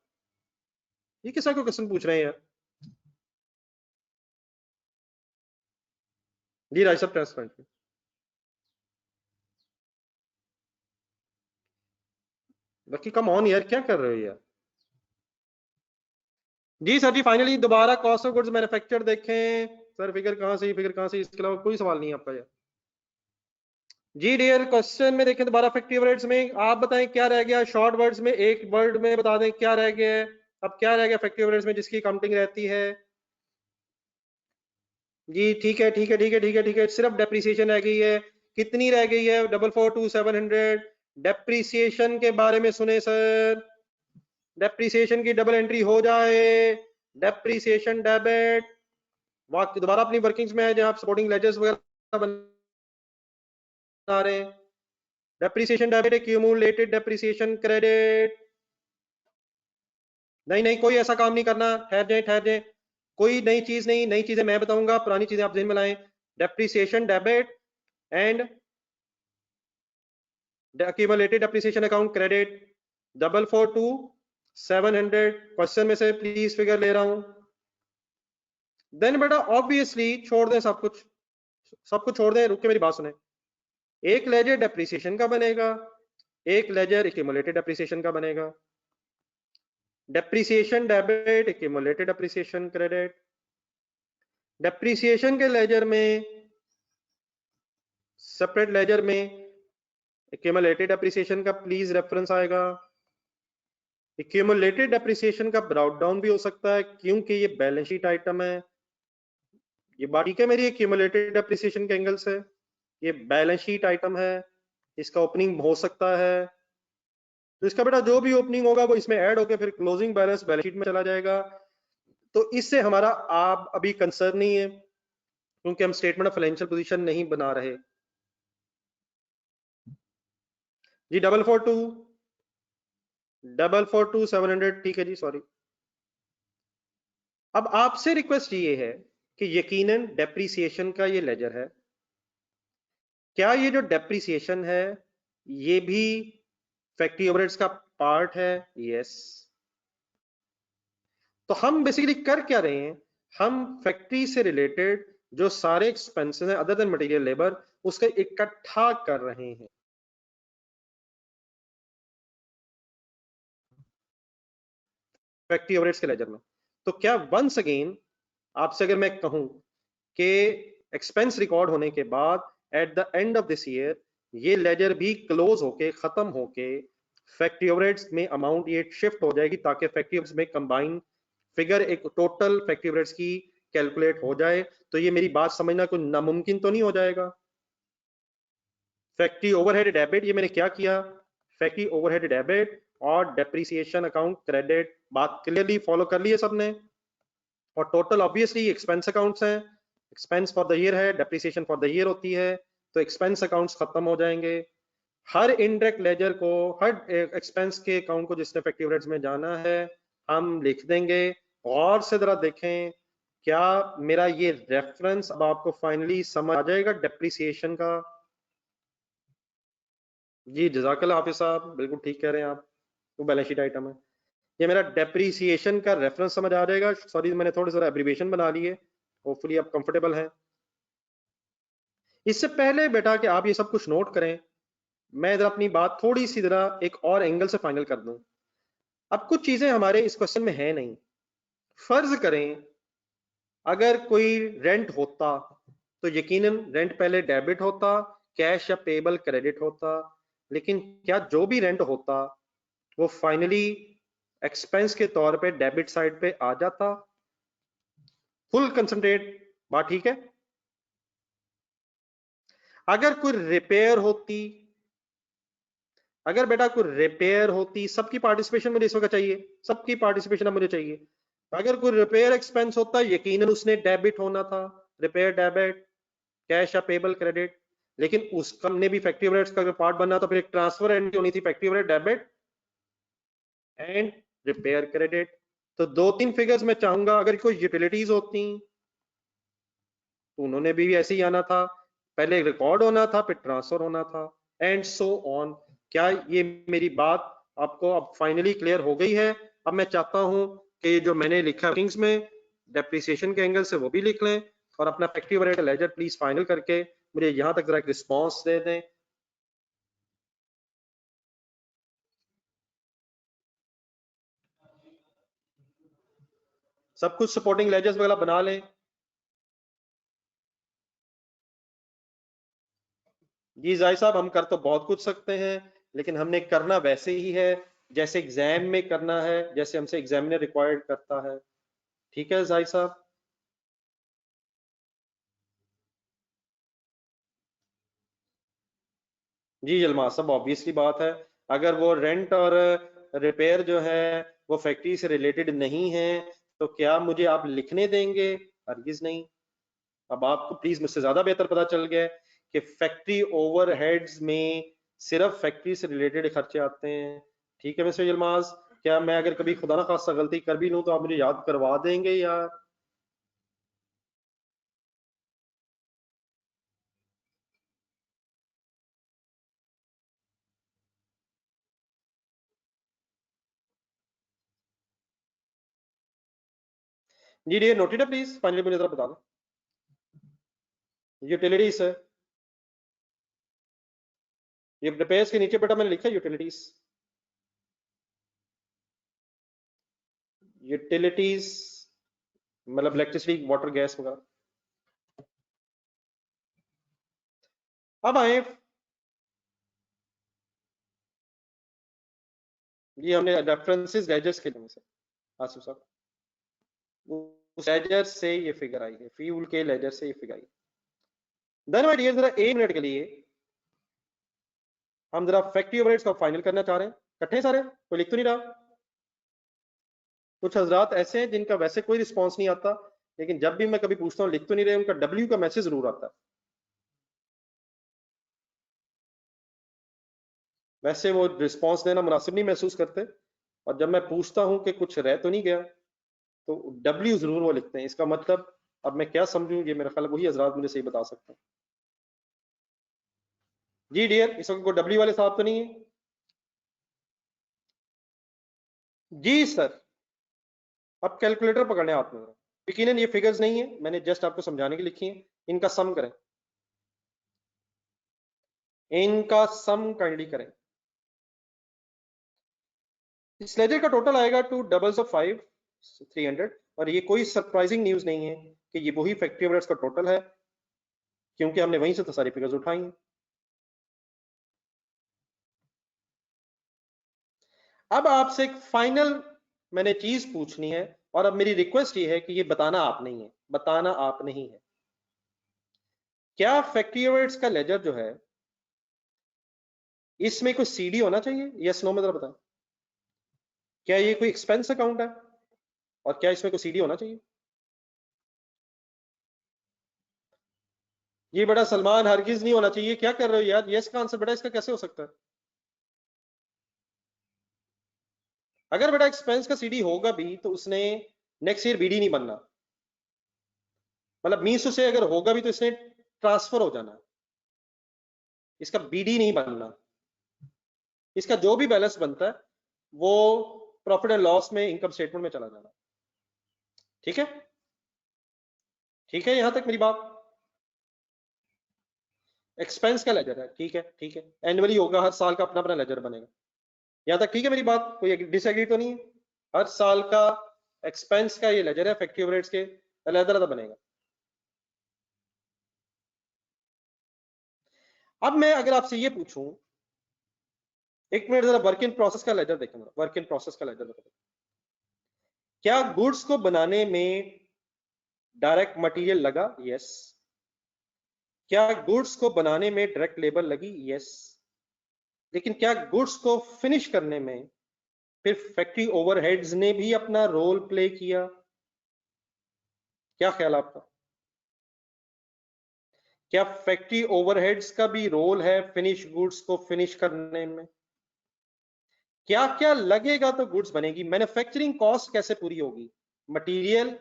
ये किसा को क्वेश्चन पूछ रहे हैं यार? जी राइट सब ट्रांसपेरेंट। बाकी कम ऑन यार, क्या कर रहे हो यार? जी सर जी फाइनली दोबारा कॉस्ट ऑफ गुड्स मैन्युफैक्चर्ड देखें सर, फिगर कहां से, फिगर कहां से, इसके अलावा कोई सवाल नहीं है आपका यार। जी डियर क्वेश्चन में देखें दोबारा फैक्ट्री ओवरहेड्स में, आप बताएं क्या रह गया शॉर्ट वर्ड्स में, एक वर्ड में बता दें क्या रह गया है। अब क्या रह गया फैक्ट्री ओवरहेड्स में जिसकी काउंटिंग रहती है? जी ठीक है ठीक है ठीक है ठीक है ठीक है, सिर्फ डेप्रिसिएशन रह गई है। कितनी रह गई है? 442,700। डेप्रिसिएशन के बारे में सुने सर, डेप्रिसिएशन की डबल एंट्री हो जाए। डेप्रिसिएशन डेबिट, दोबारा अपनी वर्किंग्स में है जहां आप सपोर्टिंग लेजर्स वगैरह बना रहे हैं। Depreciation debit, accumulated depreciation credit. नहीं नहीं, कोई ऐसा काम नहीं करना, ठहर जाए ठहर जाए, कोई नई चीज नहीं, नई चीजें मैं बताऊंगा, पुरानी चीजें आप जेहन में लाएं। Depreciation debit and accumulated depreciation account credit 442,700। Question में से प्लीज फिगर ले रहा हूं। देन बेटा ऑब्वियसली छोड़ दें सब कुछ, सब कुछ छोड़ दें, रुक के मेरी बात सुने। एक लेजर डेप्रिसिएशन का बनेगा, एक लेजर एक्यूमुलेटेड डेप्रिसिएशन का बनेगा। Depreciation debit, accumulated depreciation credit. Depreciation के लेजर में, सेपरेट लेजर में एक्यूमुलेटेड डेप्रिसिएशन का प्लीज रेफरेंस आएगा। एक्यूमुलेटेड डेप्रिसिएशन का ब्राउट डाउन भी हो सकता है क्योंकि ये बैलेंस शीट आइटम है। ये बात ठीक है मेरी, एक्यूमुलेटेड डेप्रिसिएशन के एंगल से ये बैलेंस शीट आइटम है, इसका ओपनिंग हो सकता है। तो इसका बेटा जो भी ओपनिंग होगा वो इसमें ऐड होकर फिर क्लोजिंग बैलेंस शीट में चला जाएगा। तो इससे हमारा आप अभी कंसर्न नहीं है क्योंकि हम स्टेटमेंट ऑफ फाइनेंशियल पोजीशन नहीं बना रहे। जी 442,700 ठीक है जी, सॉरी। अब आपसे रिक्वेस्ट ये है कि यकीनन डेप्रिसिएशन का ये लेजर है, क्या ये जो डेप्रिसिएशन है ये भी फैक्ट्री ओवरहेड्स का पार्ट है? यस। तो हम बेसिकली कर क्या रहे हैं, हम फैक्ट्री से रिलेटेड जो सारे एक्सपेंसेस हैं अदर देन मटेरियल लेबर उसका इकट्ठा कर रहे हैं फैक्ट्री ओवरहेड्स के लेजर में। तो क्या वंस अगेन आपसे अगर मैं कहूं कि एक्सपेंस रिकॉर्ड होने के बाद at the end of this year ये लेजर भी क्लोज होके खत्म होके फैक्ट्री ओवरहेड्स में अमाउंट ये शिफ्ट हो जाएगी ताकि फैक्ट्री ओवरहेड्स में कंबाइन फिगर एक टोटल फैक्ट्री ओवरहेड्स की कैलकुलेट हो जाए। तो ये मेरी बात समझना कोई नामुमकिन तो नहीं हो जाएगा। फैक्ट्री ओवरहेड डेबिट, ये मैंने क्या किया, फैक्ट्री ओवरहेड डेबिट और डेप्रिसिएशन अकाउंट क्रेडिट, बात क्लियरली फॉलो कर ली है सबने। और टोटल ऑब्वियसली एक्सपेंस अकाउंट्स हैं, एक्सपेंस फॉर द ईयर है, डेप्रिसिएशन फॉर द ईयर होती है, तो एक्सपेंस अकाउंट्स खत्म हो जाएंगे। हर इनडायरेक्ट लेजर को, हर एक्सपेंस के अकाउंट को जिसने फैक्ट्री ओवरहेड्स में जाना है हम लिख देंगे। और से जरा देखें क्या मेरा ये रेफरेंस अब आपको फाइनली समझ आ जाएगा डेप्रिसिएशन का। जी जजाकल्लाह हाफिज साहब, बिल्कुल ठीक कह रहे हैं आप, वो बैलेंस शीट आइटम है। ये मेरा डेप्रिसिएशन का रेफरेंस समझ आ जाएगा। सॉरी मैंने थोड़ी सा एब्रिविएशन बना ली है, होपफुली आप कंफर्टेबल हैं। इससे पहले बेटा कि आप ये सब कुछ नोट करें, मैं इधर अपनी बात थोड़ी सी जरा एक और एंगल से फाइनल कर दूं। अब कुछ चीजें हमारे इस क्वेश्चन में है नहीं। फर्ज करें अगर कोई रेंट होता तो यकीनन रेंट पहले डेबिट होता, कैश या पेबल क्रेडिट होता, लेकिन क्या जो भी रेंट होता वो फाइनली एक्सपेंस के तौर पे डेबिट साइड पे आ जाता? फुल कंसंट्रेट, बात ठीक है। अगर कोई रिपेयर होती, अगर बेटा कोई रिपेयर होती, सबकी पार्टिसिपेशन मुझे इस वक्त चाहिए, सबकी पार्टिसिपेशन अब मुझे चाहिए। अगर कोई रिपेयर एक्सपेंस होता यकीनन उसने डेबिट होना था, रिपेयर डेबिट, कैश या पेबल क्रेडिट, लेकिन उसका ने भी फैक्ट्री ओवरहेड्स का पार्ट बनना तो फिर एक ट्रांसफर एंट्री होनी थी, factory overhead debit and repair credit. तो दो तीन फिगर्स मैं चाहूंगा, अगर कोई यूटिलिटीज होती तो उन्होंने भी ऐसे ही आना था, पहले रिकॉर्ड होना था फिर ट्रांसफर होना था, एंड सो ऑन। क्या ये मेरी बात आपको अब फाइनली क्लियर हो गई है? अब मैं चाहता हूं कि जो मैंने लिखा किंग्स में डेप्रिसिएशन के एंगल से वो भी लिख लें और अपना factory overhead ledger please final करके मुझे यहां तक जरा एक रिस्पॉन्स दे दें। सब कुछ सपोर्टिंग लेजर्स वगैरह बना लें। जी जाहिर साहब हम कर तो बहुत कुछ सकते हैं लेकिन हमने करना वैसे ही है जैसे एग्जाम में करना है, जैसे हमसे एग्जामिनर रिक्वायर्ड करता है। ठीक है जाहिर साहब। जी जलमा सब ऑब्वियसली बात है, अगर वो रेंट और रिपेयर जो है वो फैक्ट्री से रिलेटेड नहीं है तो क्या मुझे आप लिखने देंगे? हरगिज नहीं। अब आपको प्लीज मुझसे ज्यादा बेहतर पता चल गया है कि फैक्ट्री ओवरहेड्स में सिर्फ फैक्ट्री से रिलेटेड खर्चे आते हैं। ठीक है मिस्टर यलमाज, क्या मैं अगर कभी खुदा ना खास्ता गलती कर भी लूं तो आप मुझे याद करवा देंगे यार? जी डियर नोटेड है, प्लीज फाइनली मुझे जरा बता दो। यूटिलिटीज है, ये रिपेयर्स के नीचे बेटा मैंने लिखा यूटिलिटीज। यूटिलिटीज मतलब इलेक्ट्रिसिटी वाटर गैस वगैरह। अब आए, ये हमने रेफरेंसेस लेजर्स के लिए से आसिफ साहब, उस लेजर से ये फिगर आई है, फ्यूल के लेजर से ये फिगर आई। देन माय डियर जरा 1 मिनट के लिए हम जरा फैक्ट्री ओवरहेड्स का फाइनल करना चाह रहे हैं। इकट्ठे सारे, कोई लिख तो नहीं रहा? कुछ हजरात ऐसे हैं जिनका वैसे कोई रिस्पॉन्स नहीं आता, लेकिन जब भी मैं कभी पूछता हूँ लिख तो नहीं रहे, उनका डब्ल्यू का मैसेज जरूर आता है। वैसे वो रिस्पॉन्स देना मुनासिब नहीं महसूस करते, और जब मैं पूछता हूँ कि कुछ रह तो नहीं गया तो डब्ल्यू जरूर वो लिखते हैं। इसका मतलब अब मैं क्या समझूं, ये मेरा ख्याल वही हजरात मुझे सही बता सकते हैं। जी डियर, इस वक्त को डब्ल्यू वाले साहब तो नहीं है? जी सर। अब कैलकुलेटर पकड़ने हाथ में, यकीनन ये फिगर्स नहीं है, मैंने जस्ट आपको समझाने के लिए लिखी है। इनका सम करें, इनका सम काइंडली करें। इस लेजर का टोटल आएगा टू डबल्स ऑफ 5 300, और ये कोई सरप्राइजिंग न्यूज नहीं है कि ये वही फैक्ट्री ओवरहेड्स का टोटल है, क्योंकि हमने वहीं से तो सारी फिगर्स उठाई हैं। अब आपसे एक फाइनल मैंने चीज पूछनी है, और अब मेरी रिक्वेस्ट ये है कि ये बताना आप नहीं है, बताना आप नहीं है। क्या फैक्ट्री ओवरहेड्स का लेजर जो है इसमें कोई सीडी होना चाहिए? यस नो में जरा बताएं। क्या ये कोई एक्सपेंस अकाउंट है, और क्या इसमें कोई सीडी होना चाहिए? ये बड़ा सलमान हरगिज नहीं होना चाहिए, क्या कर रहे हो यार? यस का आंसर बेटा इसका कैसे हो सकता है? अगर बेटा एक्सपेंस का सीडी होगा भी तो उसने नेक्स्ट ईयर बीडी नहीं बनना, मतलब मीन्स उसे अगर होगा भी तो इसने ट्रांसफर हो जाना, इसका बीडी नहीं बनना। इसका जो भी बैलेंस बनता है वो प्रॉफिट एंड लॉस में, इनकम स्टेटमेंट में चला जाना। ठीक है, ठीक है यहां तक मेरी बात? एक्सपेंस का लेजर है, ठीक है, ठीक है, एनुअली होगा, हर साल का अपना अपना लेजर बनेगा। यहां तक ठीक है मेरी बात? कोई डिसएग्री तो नहीं है? हर साल का एक्सपेंस का ये लेजर है, फैक्ट्री ओवरहेड्स के अलग अलग बनेगा। अब मैं अगर आपसे ये पूछूं, एक मिनट जरा वर्क इन प्रोसेस का लेजर देखें, वर्क इन प्रोसेस का लेजर देखें। क्या गुड्स को बनाने में डायरेक्ट मटेरियल लगा? यस। क्या गुड्स को बनाने में डायरेक्ट लेबर लगी? यस। लेकिन क्या गुड्स को फिनिश करने में फिर फैक्ट्री ओवरहेड्स ने भी अपना रोल प्ले किया? क्या ख्याल आपका? क्या फैक्ट्री ओवरहेड्स का भी रोल है फिनिश गुड्स को फिनिश करने में? क्या क्या लगेगा तो गुड्स बनेगी? मैन्युफैक्चरिंग कॉस्ट कैसे पूरी होगी? मटेरियल,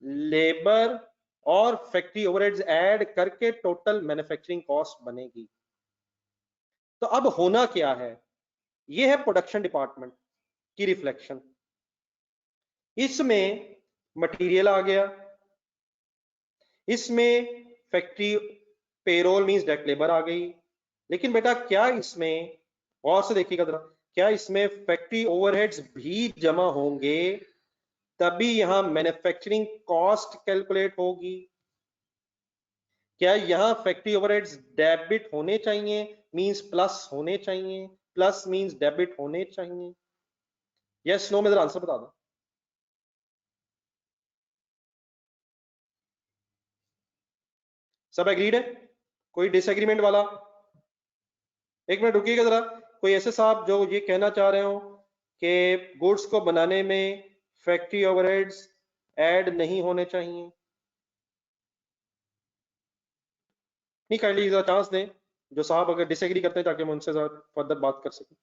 लेबर और फैक्ट्री ओवरहेड्स ऐड करके टोटल मैन्युफैक्चरिंग कॉस्ट बनेगी। तो अब होना क्या है, ये है प्रोडक्शन डिपार्टमेंट की रिफ्लेक्शन। इसमें मटेरियल आ गया, इसमें factory payroll means direct labour आ गई, लेकिन बेटा क्या इसमें, गौर से देखिएगा जरा, क्या इसमें फैक्ट्री ओवरहेड्स भी जमा होंगे? तभी यहां मैन्युफैक्चरिंग कॉस्ट कैलकुलेट होगी। क्या यहां फैक्ट्री ओवरहेड्स डेबिट होने चाहिए, मींस प्लस होने चाहिए, प्लस मींस डेबिट होने चाहिए? यस नो में जरा आंसर बता दो। सब एग्रीड है? कोई डिसएग्रीमेंट वाला? एक मिनट रुकिएगा जरा, कोई ऐसे साहब जो ये कहना चाह रहे हो कि गुड्स को बनाने में फैक्ट्री ओवरहेड्स ऐड नहीं होने चाहिए? नहीं, काइंडली जरा चांस दें जो साहब अगर डिसएग्री करते हैं, ताकि मैं उनसे फर्दर बात कर सकूं।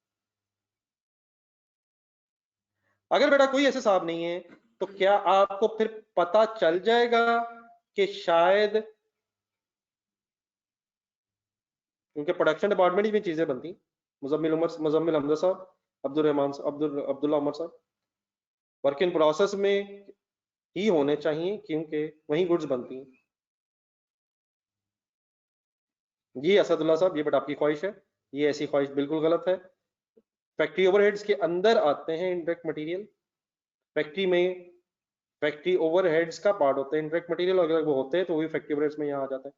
अगर बेटा कोई ऐसे साहब नहीं है, तो क्या आपको फिर पता चल जाएगा कि शायद, क्योंकि प्रोडक्शन डिपार्टमेंट में चीजें बनती, मुजम्मिल हमजा साहब, अब्दुल्ला उमर साहब, वर्क इन प्रोसेस में ही होने चाहिए, क्योंकि वही गुड्स बनती हैं। जी असदुल्ला साहब, ये बेटा आपकी ख्वाहिश है, ये ऐसी ख्वाहिश बिल्कुल गलत है। फैक्ट्री ओवरहेड्स के अंदर आते हैं इनडायरेक्ट मटेरियल, फैक्ट्री में फैक्ट्री ओवरहेड्स का पार्ट होते हैं इनडायरेक्ट मटेरियल, अगर वो होते हैं तो वो भी फैक्ट्री ओवरहेड्स में यहाँ आ जाता है।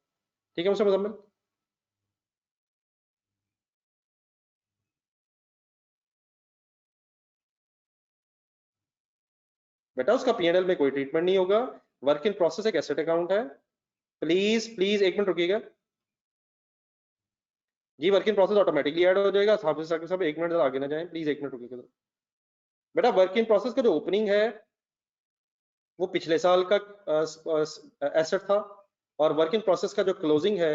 ठीक है मुझसे मुजम्मिल? बेटा उसका पीएनएल में कोई ट्रीटमेंट नहीं होगा, वर्क इन प्रोसेस एक एसेट अकाउंट है। प्लीज प्लीज एक मिनट रुकिएगा जी, work in process automatically add हो जाएगा। सब एक मिनट आगे ना जाए, प्लीज एक मिनट रुकिएगा। बेटा वर्क इन प्रोसेस का जो ओपनिंग है वो पिछले साल का एसेट था, और वर्क इन प्रोसेस का जो क्लोजिंग है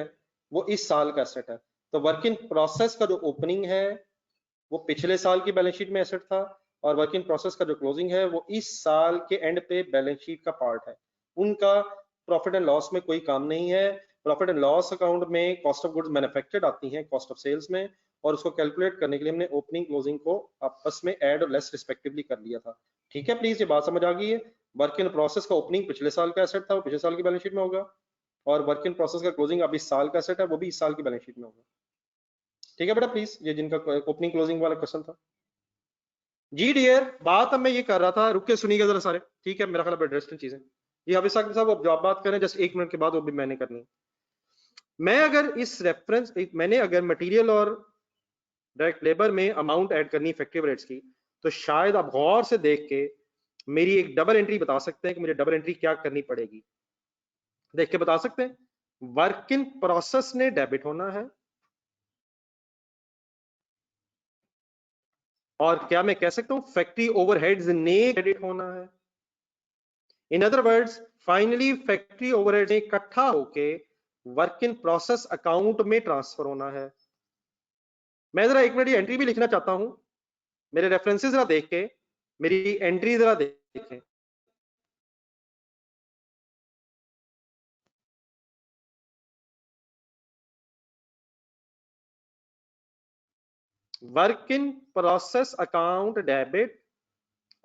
वो इस साल का एसेट है। तो वर्क इन प्रोसेस का जो ओपनिंग है वो पिछले साल की बैलेंस शीट में एसेट था, और वर्क इन प्रोसेस का जो क्लोजिंग है वो इस साल के एंड पे बैलेंस शीट का पार्ट है। उनका प्रॉफिट एंड लॉस में कोई काम नहीं है। प्रॉफिट एंड लॉस अकाउंट में कॉस्ट ऑफ गुड्स मैन्युफैक्चर्ड आती हैं कॉस्ट ऑफ सेल्स में, और उसको कैलकुलेट करने के लिए हमने ओपनिंग क्लोजिंग को आपस में ऐड और लेस रिस्पेक्टिवली कर लिया था। ठीक है, प्लीज ये बात समझ आ गई है? वर्क इन प्रोसेस का ओपनिंग पिछले साल का एसेट था, वो पिछले साल की बैलेंस शीट में होगा, और वर्क इन प्रोसेस का क्लोजिंग अब इस साल का एसेट है, वो भी इस साल की बैलेंस शीट में होगा। ठीक है बेटा, प्लीज ये जिनका ओपनिंग क्लोजिंग वाला क्वेश्चन था। जी डियर, बात अब मैं ये कर रहा था, रुक के सुनिएगा जरा सारे, ठीक है? मेरा ख्याल इंटरेस्टिंग चीज है ये। हाफिज साहब अब जवाब बात करें जस्ट 1 मिनट के बाद, वो भी मैंने करनी है। मैं अगर इस रेफरेंस, मैंने अगर मटेरियल और डायरेक्ट लेबर में अमाउंट ऐड करनी फैक्ट्री रेट्स की, तो शायद आप गौर से देख के मेरी एक डबल एंट्री बता सकते हैं कि मुझे डबल एंट्री क्या करनी पड़ेगी। देख के बता सकते हैं। वर्क इन प्रोसेस ने डेबिट होना है, और क्या मैं कह सकता हूं फैक्ट्री ओवरहेड्स ने क्रेडिट होना है। In other words, finally factory overhead इकट्ठा होके वर्क इन प्रोसेस अकाउंट में ट्रांसफर होना है। मैं जरा 1 मिनट ये एंट्री भी लिखना चाहता हूं, मेरे रेफरेंसेस जरा देख के मेरी एंट्री जरा देखें। Work in process account debit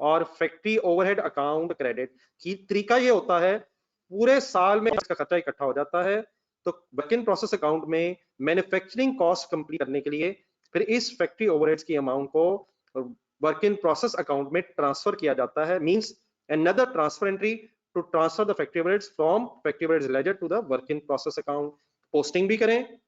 और फैक्ट्री ओवरहेड अकाउंट क्रेडिट की तरीका ये होता है, पूरे साल में इसका खर्चा इकट्ठा हो जाता है, तो वर्क इन प्रोसेस अकाउंट में मैन्युफैक्चरिंग कॉस्ट कंप्लीट करने के लिए फिर इस फैक्ट्री ओवरहेड्स की अमाउंट को वर्क इन प्रोसेस अकाउंट में ट्रांसफर किया जाता है। Means another transfer entry to transfer the factory overheads from factory overheads ledger to the work in process account। Posting भी करें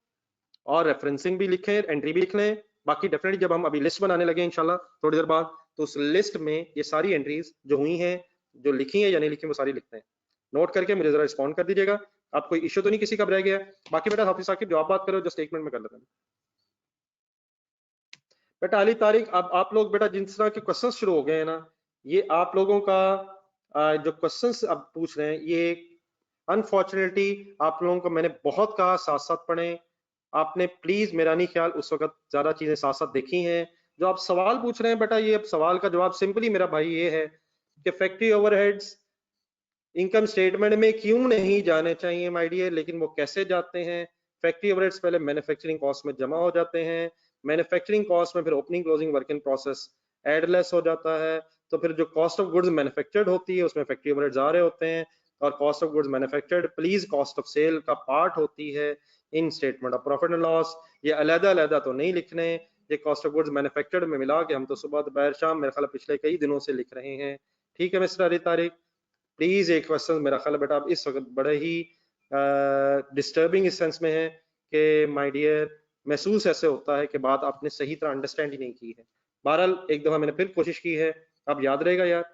और रेफरेंसिंग भी लिखें, एंट्री भी लिख लें। बाकी डेफिनेटली जब हम अभी लिस्ट बनाने लगे इंशाल्लाह थोड़ी देर बाद, तो उस लिस्ट में ये सारी एंट्रीज जो हुई हैं, जो लिखी हैं या नहीं लिखी, वो सारी लिखते हैं। नोट करके मुझे जरा रिस्पॉन्ड कर दीजिएगा। आप कोई इश्यू तो नहीं किसी का रह गया? बाकी बेटा हाफिज साकिब जवाब बात करो, जस्ट 1 मिनट में कर लेते हैं। बेटा अली तारिक, अब आप लोग बेटा जिस तरह के क्वेश्चन शुरू हो गए हैं ना, ये आप लोगों का जो क्वेश्चंस अब पूछ रहे हैं, ये अनफॉर्चुनेटली आप लोगों को मैंने बहुत कहा साथ साथ पढ़ें। आपने प्लीज, मेरा नहीं ख्याल उस वक्त ज्यादा चीजें साथ साथ देखी हैं। जो आप सवाल पूछ रहे हैं बेटा, ये अब सवाल का जवाब सिंपली मेरा भाई ये है कि फैक्ट्री ओवरहेड्स इनकम स्टेटमेंट में क्यों नहीं जाने चाहिए माय डियर, लेकिन वो कैसे जाते हैं? फैक्ट्री ओवरहेड्स पहले मैन्युफैक्चरिंग कॉस्ट में जमा हो जाते हैं, मैन्युफैक्चरिंग कॉस्ट में फिर opening closing work in process एडलेस हो जाता है, तो फिर जो कॉस्ट ऑफ गुड्स मैन्युफैक्चर्ड होती है उसमें फैक्ट्री ओवरहेड्स आ रहे होते हैं, और cost of goods manufactured please cost of sale का पार्ट होती है in statement of profit and loss. ये अलग अलग तो नहीं लिखने, ये कॉस्ट ऑफ गुड्स मैन्युफैक्चर्ड में मिला के हम तो सुबह दोपहर शाम मेरे ख्याल पिछले कई दिनों से लिख रहे हैं। ठीक है मिस्टर अली तारिक, प्लीज एक क्वेश्चन मेरा ख्याल बेटा आप इस वक्त बड़े ही डिस्टर्बिंग इस सेंस में है कि माय डियर, महसूस ऐसे होता है कि बात आपने सही तरह अंडरस्टैंड ही नहीं की है। बहरहाल एक दफा मैंने फिर कोशिश की है, अब याद रहेगा यार।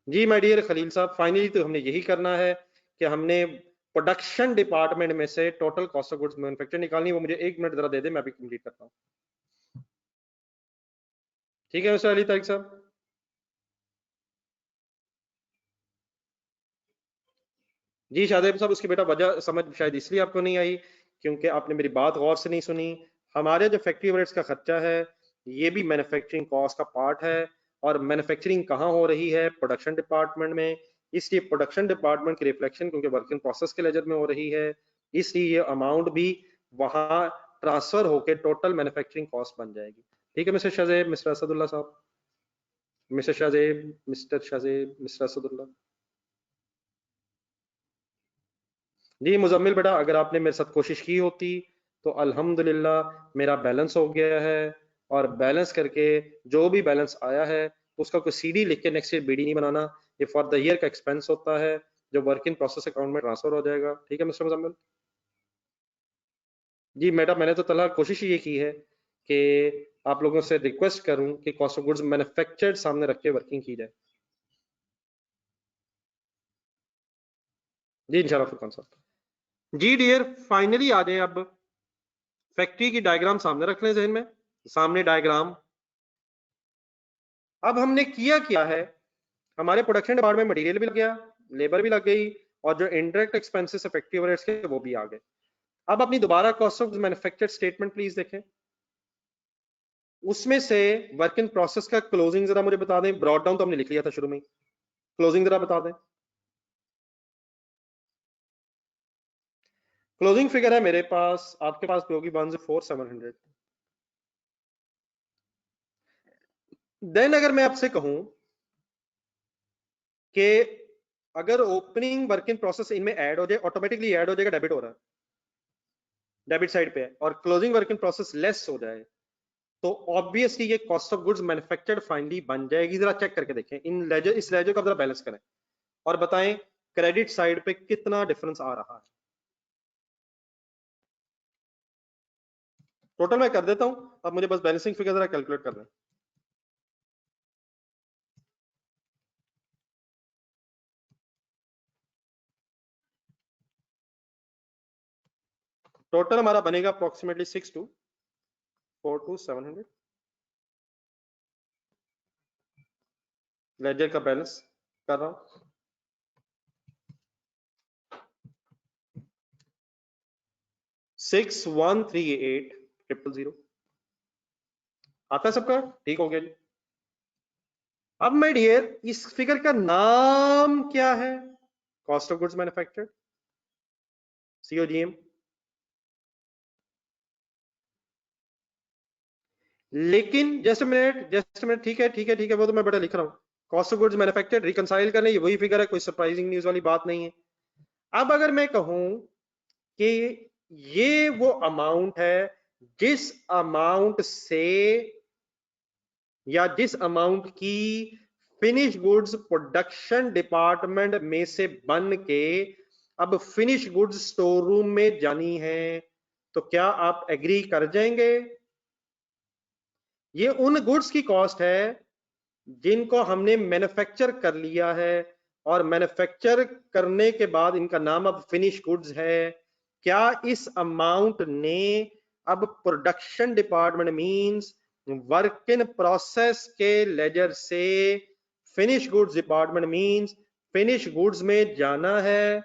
जी माय डियर खलील साहब, फाइनली तो हमने यही करना है कि हमने प्रोडक्शन डिपार्टमेंट में से total cost of goods manufacture निकालनी, वो मुझे 1 मिनट जरा दे दे, मैं अभी कंप्लीट करता हूँ। ठीक है मिस्टर अली तारिक साहब? जी शाहदेव साहब, उसकी बेटा वजह समझ शायद इसलिए आपको नहीं आई क्योंकि आपने मेरी बात गौर से नहीं सुनी। हमारे जो फैक्ट्री ओवरहेड्स का खर्चा है ये भी मैन्युफैक्चरिंग कॉस्ट का पार्ट है, और मैन्युफैक्चरिंग कहाँ हो रही है? प्रोडक्शन डिपार्टमेंट में। इसलिए प्रोडक्शन डिपार्टमेंट की रिफ्लेक्शन क्योंकि वर्क इन प्रोसेस के लेजर में हो रही है, इसलिए ये अमाउंट भी वहां ट्रांसफर होकर टोटल मैन्युफैक्चरिंग कॉस्ट बन जाएगी। ठीक है मिस्टर शाहजेब, मिस्टर असदुल्ला साहब, mister Shahzeb, mister Shahzeb, mister Asadullah. जी मुजम्मिल बेटा, अगर आपने मेरे साथ कोशिश की होती तो अल्हम्दुलिल्लाह मेरा बैलेंस हो गया है, और बैलेंस करके जो भी बैलेंस आया है उसका कोई सीडी लिख के नेक्स्ट ईयर बीडी नहीं बनाना, ये फॉर द ईयर का एक्सपेंस होता है जो वर्क इन प्रोसेस अकाउंट में ट्रांसफर हो जाएगा। ठीक है मिस्टर मुजम्मिल? जी मैडम, मैंने तो तला कोशिश ये की है कि आप लोगों से रिक्वेस्ट करूं कि कॉस्ट ऑफ गुड्स मैन्युफैक्चर्ड सामने रख के वर्किंग की जाए। जी इंशाल्लाह फुरकान साहब। जी डियर, फाइनली आ जाए अब फैक्ट्री की डायग्राम सामने रख लें जहन में, सामने डायग्राम। अब हमने किया क्या है, हमारे प्रोडक्शन डिपार्टमेंट में मटेरियल भी लग गया, लेबर भी लग गई, और जो इनडायरेक्ट एक्सपेंसेस फैक्ट्री ओवरहेड्स के वो भी आ गए। अब अपनी दोबारा cost of manufactured statement please देखें, उसमें से वर्क इन प्रोसेस का क्लोजिंग जरा मुझे बता दें। ब्रॉड डाउन तो हमने लिख लिया था शुरू में, क्लोजिंग जरा बता दें। क्लोजिंग फिगर है मेरे पास, आपके पास भी होगी 1,4700। देन अगर मैं आपसे कहूं कि अगर ओपनिंग वर्क इन प्रोसेस इनमें ऐड हो जाए, ऑटोमेटिकली ऐड हो जाएगा, डेबिट हो रहा है, डेबिट साइड पे है, और closing work in process less हो जाए तो ऑब्वियसली ये cost of goods manufactured finally बन जाएगी। जरा चेक करके देखें इन लेजर, इस लेजर का जरा बैलेंस करें और बताएं क्रेडिट साइड पे कितना डिफरेंस आ रहा है। टोटल मैं कर देता हूं, अब मुझे बस बैलेंसिंग फिगर जरा कैलकुलेट कर दें। टोटल हमारा बनेगा अप्रोक्सीमेटली 6242,700। लेजर का बैलेंस कर रहा हूं, 6138,000। आता है सबका? ठीक हो गया जी। अब मैं डियर, इस फिगर का नाम क्या है? Cost of goods manufactured, सीओजीएम। लेकिन जस्ट मिनट, ठीक है ठीक है ठीक है, वो तो मैं बड़ा लिख रहा हूँ। Cost of goods manufactured reconcile करने, ये वही फिगर है, कोई सरप्राइजिंग न्यूज वाली बात नहीं है। अब अगर मैं कहूं कि ये वो अमाउंट है जिस अमाउंट से, या जिस अमाउंट की फिनिश गुड्स प्रोडक्शन डिपार्टमेंट में से बन के अब फिनिश गुड्स स्टोर रूम में जानी है, तो क्या आप एग्री कर जाएंगे? ये उन गुड्स की कॉस्ट है जिनको हमने मैन्युफैक्चर कर लिया है, और मैन्युफैक्चर करने के बाद इनका नाम अब फिनिश गुड्स है। क्या इस अमाउंट ने अब production department means work in process के लेजर से finish goods department means finish goods में जाना है?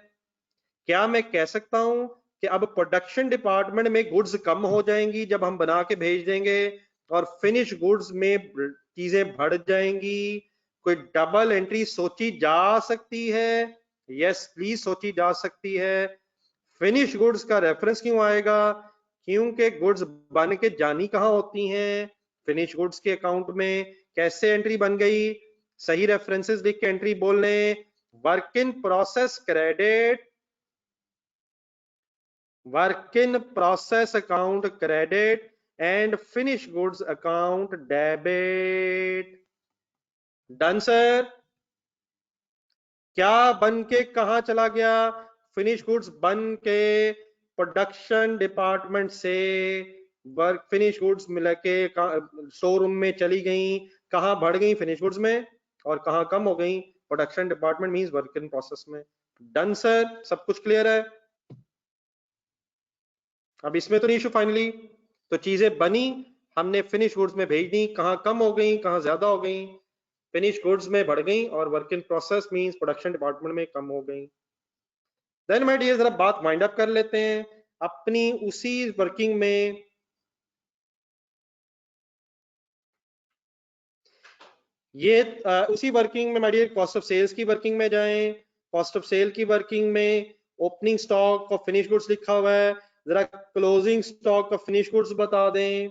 क्या मैं कह सकता हूं कि अब प्रोडक्शन डिपार्टमेंट में गुड्स कम हो जाएंगी जब हम बना के भेज देंगे, और फिनिश गुड्स में चीजें बढ़ जाएंगी? कोई डबल एंट्री सोची जा सकती है? यस प्लीज सोची जा सकती है। फिनिश गुड्स का रेफरेंस क्यों आएगा? क्योंकि गुड्स बन के जानी कहां होती हैं? फिनिश गुड्स के अकाउंट में। कैसे एंट्री बन गई? सही रेफरेंसेस लिख के एंट्री बोल लें। Work in process credit, work in process account credit, and finished goods account debit। Done sir? क्या बन के कहां चला गया? फिनिश गुड्स बन के प्रोडक्शन डिपार्टमेंट से वर्क फिनिश गुड्स मिला के शोरूम में चली गई। कहां बढ़ गई? फिनिश गुड्स में। और कहां कम हो गई? Production department means work in process में। डन सर, सब कुछ क्लियर है। अब इसमें तो नहीं इशू फाइनली, तो चीजें बनी, हमने फिनिश गुड्स में भेज दी, कहाँ कम हो गई कहाँ ज्यादा हो गई, फिनिश गुड्स में बढ़ गई और work in process means production department में कम हो गई। देन माय डियर जरा बात वाइंड अप कर लेते हैं अपनी उसी वर्किंग में। ये उसी वर्किंग में my dear cost of sales की वर्किंग में जाएं। कॉस्ट ऑफ सेल की वर्किंग में opening stock of finish goods लिखा हुआ है, जरा closing stock of finish goods बता दें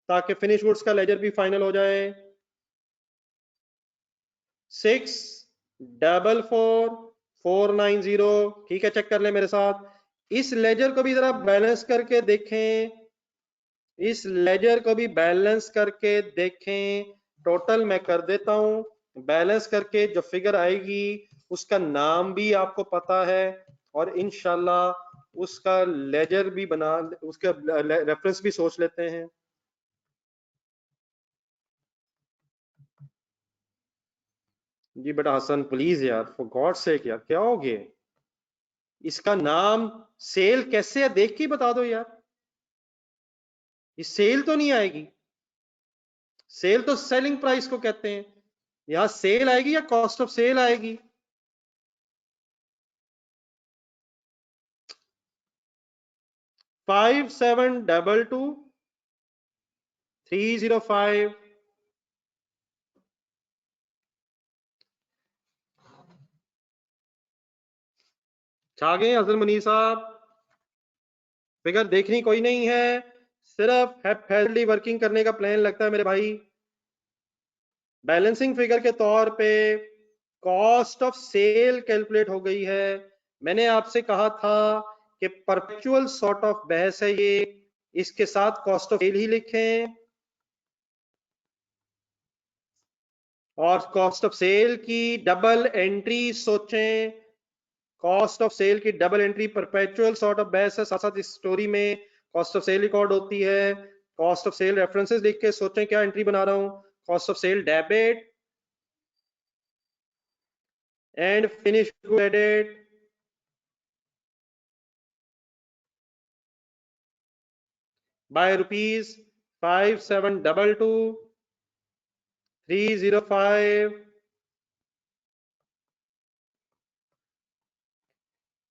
ताकि फिनिश गुड्स का लेजर भी फाइनल हो जाए। 6444490, ठीक है, चेक कर ले मेरे साथ। इस लेजर को भी जरा बैलेंस करके देखें, इस लेजर को भी बैलेंस करके देखें। टोटल मैं कर देता हूं, बैलेंस करके जो फिगर आएगी उसका नाम भी आपको पता है और इंशाल्लाह उसका लेजर भी बना, उसका रेफरेंस भी सोच लेते हैं। जी बेटा हसन प्लीज यार, फॉर गॉड सेक यार, क्या हो गया? इसका नाम सेल कैसे है देख के बता दो यार, ये सेल तो नहीं आएगी। सेल तो सेलिंग प्राइस को कहते हैं, यहां सेल आएगी या कॉस्ट ऑफ सेल आएगी? Five seven double two 305। छा गए हसन मनी साहब? फिगर देखनी कोई नहीं है, सिर्फ हेल्दी वर्किंग करने का प्लान लगता है मेरे भाई। बैलेंसिंग फिगर के तौर पे कॉस्ट ऑफ सेल कैलकुलेट हो गई है। मैंने आपसे कहा था कि परपेचुअल सॉर्ट ऑफ बहस है ये, इसके साथ कॉस्ट ऑफ सेल ही लिखें और कॉस्ट ऑफ सेल की डबल एंट्री सोचें। कॉस्ट ऑफ सेल की double entry perpetual sort of बहस है, साथ साथ इस स्टोरी में कॉस्ट ऑफ सेल रिकॉर्ड होती है। कॉस्ट ऑफ सेल रेफरेंसेस लिख के सोचें क्या एंट्री बना रहा हूं। Cost of sale debit and finish credit, by rupees 5722,305।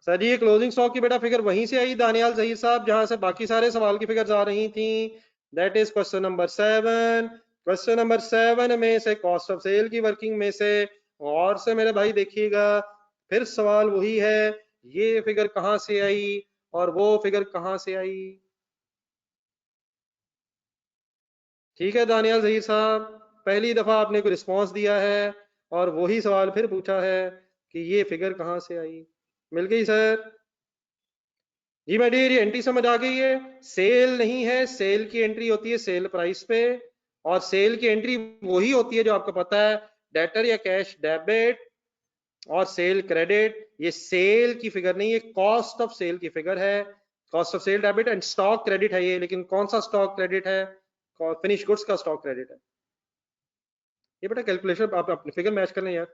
Sir जी ये क्लोजिंग स्टॉक की बेटा फिगर वहीं से आई दानियाल जहीर साहब जहां से बाकी सारे सवाल की फिगर आ रही थी। That is question number 7। Question number 7 में से कॉस्ट ऑफ सेल की वर्किंग में से और से मेरे भाई देखिएगा, फिर सवाल वही है, ये फिगर कहां से आई और वो फिगर कहां से आई। ठीक है दानियाल जहीर साहब, पहली दफा आपने कोई रिस्पॉन्स दिया है और वही सवाल फिर पूछा है कि ये फिगर कहां से आई। मिल गई सर? जी मैं डियर, ये एंट्री समझ आ गई है। सेल नहीं है, सेल की एंट्री होती है सेल प्राइस पे, और सेल की एंट्री वही होती है जो आपको पता है, डेटर या कैश डेबिट और सेल क्रेडिट। ये सेल की फिगर नहीं, ये कॉस्ट ऑफ सेल की फिगर है। Cost of sale debit and stock credit है ये, लेकिन कौन सा स्टॉक क्रेडिट है? फिनिश गुड्स का स्टॉक क्रेडिट है ये बेटा। कैलकुलेशन आप अपनी फिगर मैच कर लें यार।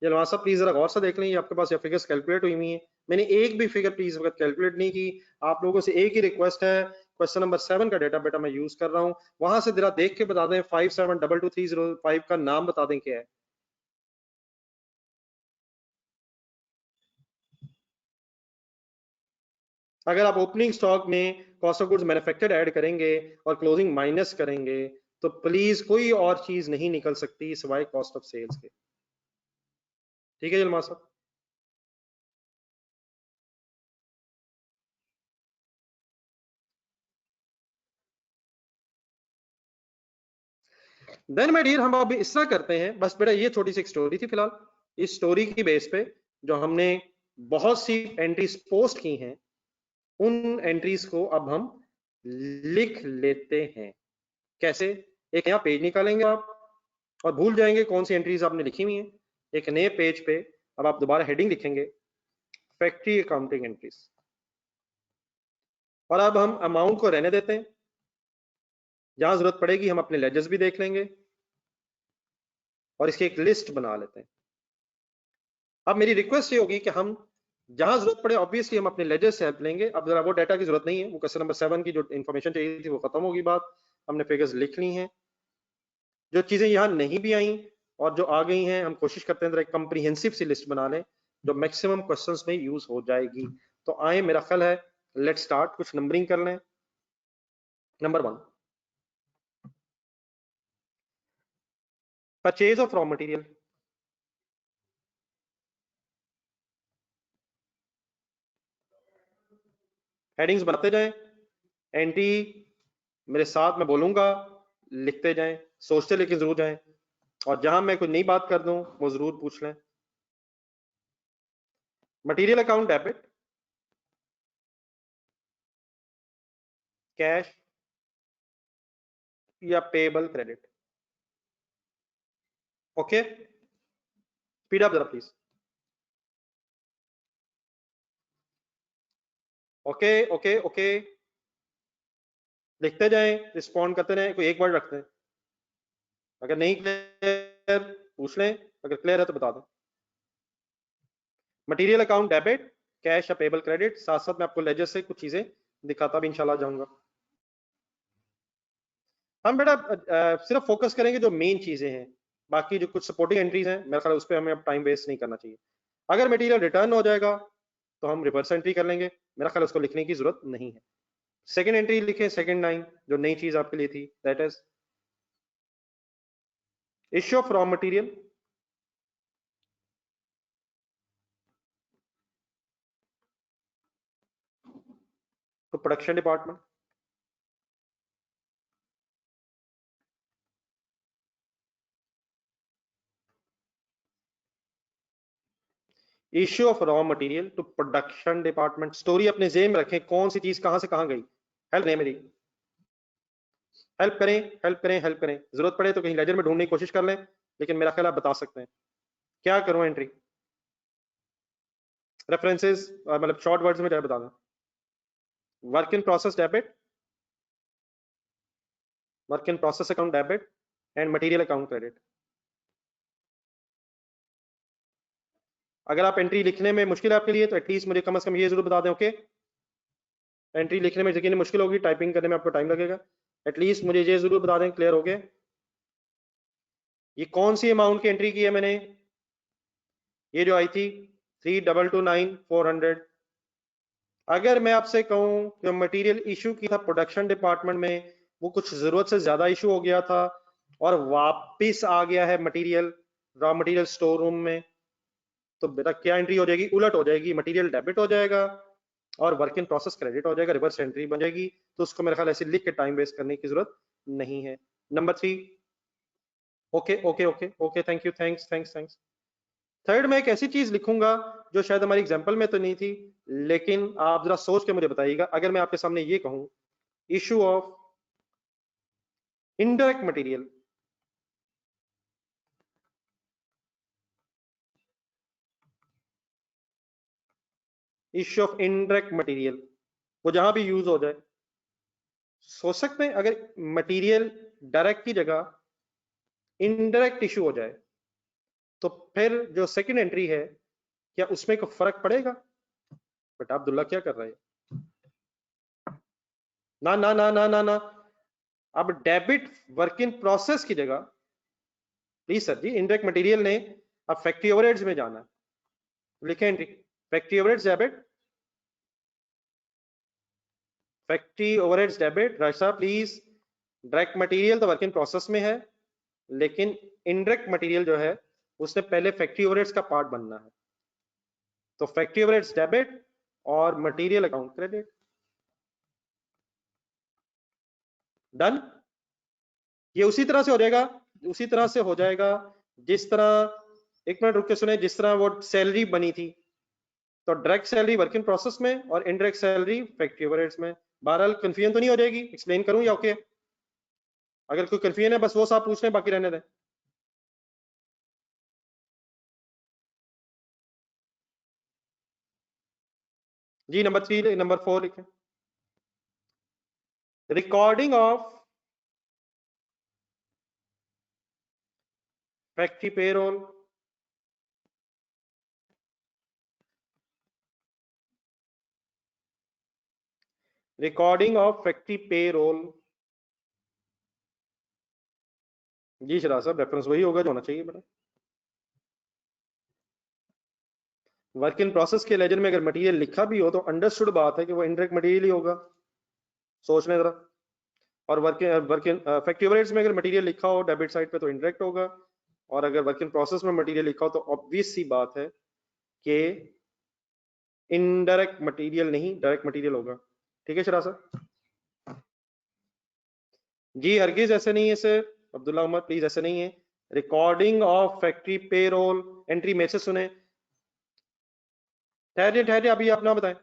ये लवासा साहब प्लीज जरा गौर से देख लें, आपके पास ये फिगर्स कैलकुलेट हुई हुई है, मैंने एक भी फिगर प्लीज वक्त कैलकुलेट नहीं की। आप लोगों से एक ही रिक्वेस्ट है, क्वेश्चन नंबर 7 का डेटा बेटा मैं यूज कर रहा हूँ, वहां से जरा देख के बता दें 5722,305 का नाम बता दें क्या है। अगर आप ओपनिंग स्टॉक में cost of goods manufactured add करेंगे और क्लोजिंग माइनस करेंगे तो प्लीज कोई और चीज नहीं निकल सकती सिवाय कॉस्ट ऑफ सेल्स के। ठीक है जलमा साहब? देन माय डियर हम अब इस तरह करते हैं, बस बेटा ये छोटी सी एक स्टोरी थी फिलहाल, इस स्टोरी की बेस पे जो हमने बहुत सी एंट्रीज पोस्ट की हैं उन एंट्रीज को अब हम लिख लेते हैं। कैसे? एक नया पेज निकालेंगे आप और भूल जाएंगे कौन सी एंट्रीज आपने लिखी हुई हैं। एक नए पेज पे अब आप दोबारा हेडिंग लिखेंगे फैक्ट्री अकाउंटिंग एंट्रीज, और अब हम अमाउंट को रहने देते हैं, जहां जरूरत पड़ेगी हम अपने लेजर्स भी देख लेंगे और इसकी एक लिस्ट बना लेते हैं। अब मेरी रिक्वेस्ट ये होगी कि हम जहां जरूरत पड़े ऑब्वियसली हम अपने लेजर से हेल्प लेंगे। अब जरा वो डाटा की जरूरत नहीं है, वो क्वेश्चन नंबर 7 की जो इन्फॉर्मेशन चाहिए थी वो खत्म होगी बात, हमने फिगर्स लिख ली हैं। जो चीजें यहाँ नहीं भी आई और जो आ गई हैं, हम कोशिश करते हैं जरा एक कंप्रीहेंसिव सी लिस्ट बना लें जो मैक्सिमम क्वेश्चंस में यूज हो जाएगी। तो आए, मेरा ख्याल है लेट स्टार्ट, कुछ नंबरिंग कर लें। Number 1, purchase of raw material. Headings बनाते जाएं, एंट्री मेरे साथ मैं बोलूंगा, लिखते जाएं, सोचते लेकिन जरूर जाएं, और जहां मैं कोई नई बात कर दूं वो जरूर पूछ लें। मटेरियल अकाउंट डेबिट, कैश या payable credit. Okay, speed up जरा प्लीज। ओके ओके ओके, लिखते जाएं, रिस्पॉन्ड करते रहें, कोई एक वर्ड रखते हैं। अगर नहीं क्लियर पूछ लें, अगर क्लियर है तो बता दें। मटेरियल अकाउंट डेबिट, कैश या पेबल क्रेडिट, साथ साथ मैं आपको लेजर से कुछ चीजें दिखाता भी इंशाल्लाह जाऊंगा। हम बेटा सिर्फ फोकस करेंगे जो मेन चीजें हैं, बाकी जो कुछ सपोर्टिंग एंट्रीज हैं मेरे ख्याल उस पर हमें अब टाइम वेस्ट नहीं करना चाहिए। अगर मटेरियल रिटर्न हो जाएगा तो हम रिवर्स एंट्री कर लेंगे, मेरा ख्याल उसको लिखने की जरूरत नहीं है। सेकंड एंट्री लिखें, सेकंड लाइन जो नई चीज आपके लिए थी, that is issue of raw material to production department. Issue of raw material to production department. स्टोरी अपने जेब में रखें, कौन सी चीज कहां से कहां गई। हेल्प नहीं मेरी, हेल्प करें, हेल्प करें, हेल्प करें, जरूरत पड़े तो कहीं लेजर में ढूंढने की कोशिश कर लें, लेकिन मेरा ख्याल आप बता सकते हैं। क्या करूं एंट्री, रेफरेंसेस मतलब शॉर्ट वर्ड्स में क्या बता दें। Work in process debit, work in process account debit and material account credit. अगर आप एंट्री लिखने में मुश्किल है आपके लिए तो एटलीस्ट मुझे कम से कम ये जरूर बता दें। ओके, एंट्री लिखने में यकीन मुश्किल होगी, टाइपिंग करने में आपको टाइम लगेगा, एटलीस्ट मुझे ये जरूर बता दें। क्लियर हो गए, ये कौन सी अमाउंट की एंट्री की है मैंने, ये जो आई थी 3,229,400। अगर मैं आपसे कहूं कि मटेरियल इशू की था प्रोडक्शन डिपार्टमेंट में, वो कुछ जरूरत से ज्यादा इशू हो गया था और वापिस आ गया है material raw material store room में, तो बेटा क्या एंट्री हो जाएगी, उलट हो जाएगी, मटेरियल डेबिट हो जाएगा और वर्क इन प्रोसेस क्रेडिट हो जाएगा, रिवर्स एंट्री बन जाएगी। तो उसको मेरे ख्याल ऐसे लिख के टाइम वेस्ट करने की जरूरत नहीं है। Number 3, okay okay okay okay, thank you, thanks thanks thanks. Third, मैं एक ऐसी चीज लिखूंगा जो शायद हमारी एग्जाम्पल में तो नहीं थी, लेकिन आप जरा सोच के मुझे बताइएगा। अगर मैं आपके सामने ये कहूं issue of indirect material, issue of indirect material, वो जहां भी यूज हो जाए, सोच सकते हैं अगर मटेरियल डायरेक्ट की जगह इनडायरेक्ट इशू हो जाए तो फिर जो सेकंड एंट्री है क्या उसमें कोई फर्क पड़ेगा। बेटा अब्दुल्ला क्या कर रहे हैं, ना ना ना ना ना ना, अब डेबिट वर्क इन प्रोसेस की जगह, please sir ji, indirect material ने अब फैक्ट्री ओवरहेड्स में जाना है, लिखें entry factory overheads debit, factory overheads debit. Right साहब प्लीज, डायरेक्ट मटेरियल तो वर्क इन प्रोसेस में है, लेकिन इनडायरेक्ट मटेरियल जो है उसने पहले फैक्ट्री ओवरहेड्स का पार्ट बनना है, तो फैक्ट्री ओवरहेड्स डेबिट और मटेरियल अकाउंट क्रेडिट। डन, ये उसी तरह से हो जाएगा, उसी तरह से हो जाएगा जिस तरह, एक मिनट रुक के सुने, जिस तरह वो सैलरी बनी थी, तो direct salary work in process में और इनडायरेक्ट सैलरी फैक्ट्री ओवरहेड्स में। बहरहाल कंफ्यूजन तो नहीं हो जाएगी, एक्सप्लेन करूं या ओके। अगर कोई कंफ्यूजन है बस वो साहब पूछ लें, बाकी रहने दें। जी नंबर 3, नंबर 4 लिखें, recording of factory payroll recording of factory payroll. जी शराब साहब, रेफरेंस वही होगा जो होना चाहिए बेटा। वर्क इन प्रोसेस के लेजर में अगर मटेरियल लिखा भी हो तो अंडरस्टूड बात है कि वो इनडायरेक्ट मटेरियल ही होगा, सोच लें जरा। और वर्क इन फैक्ट्री ओवरहेड्स में अगर मटेरियल लिखा हो डेबिट साइड पे तो इनडायरेक्ट होगा, और अगर वर्क इन प्रोसेस में मटेरियल लिखा हो तो ऑब्वियस सी बात है कि इनडायरेक्ट मटेरियल नहीं डायरेक्ट मटेरियल होगा। ठीक है शरा सर? जी हरगिज ऐसे नहीं है सर, अब्दुल्ला उमर प्लीज ऐसे नहीं है। Recording of factory payroll entry में से सुने। ठहरिए ठहरिए, अभी आप ना बताएं।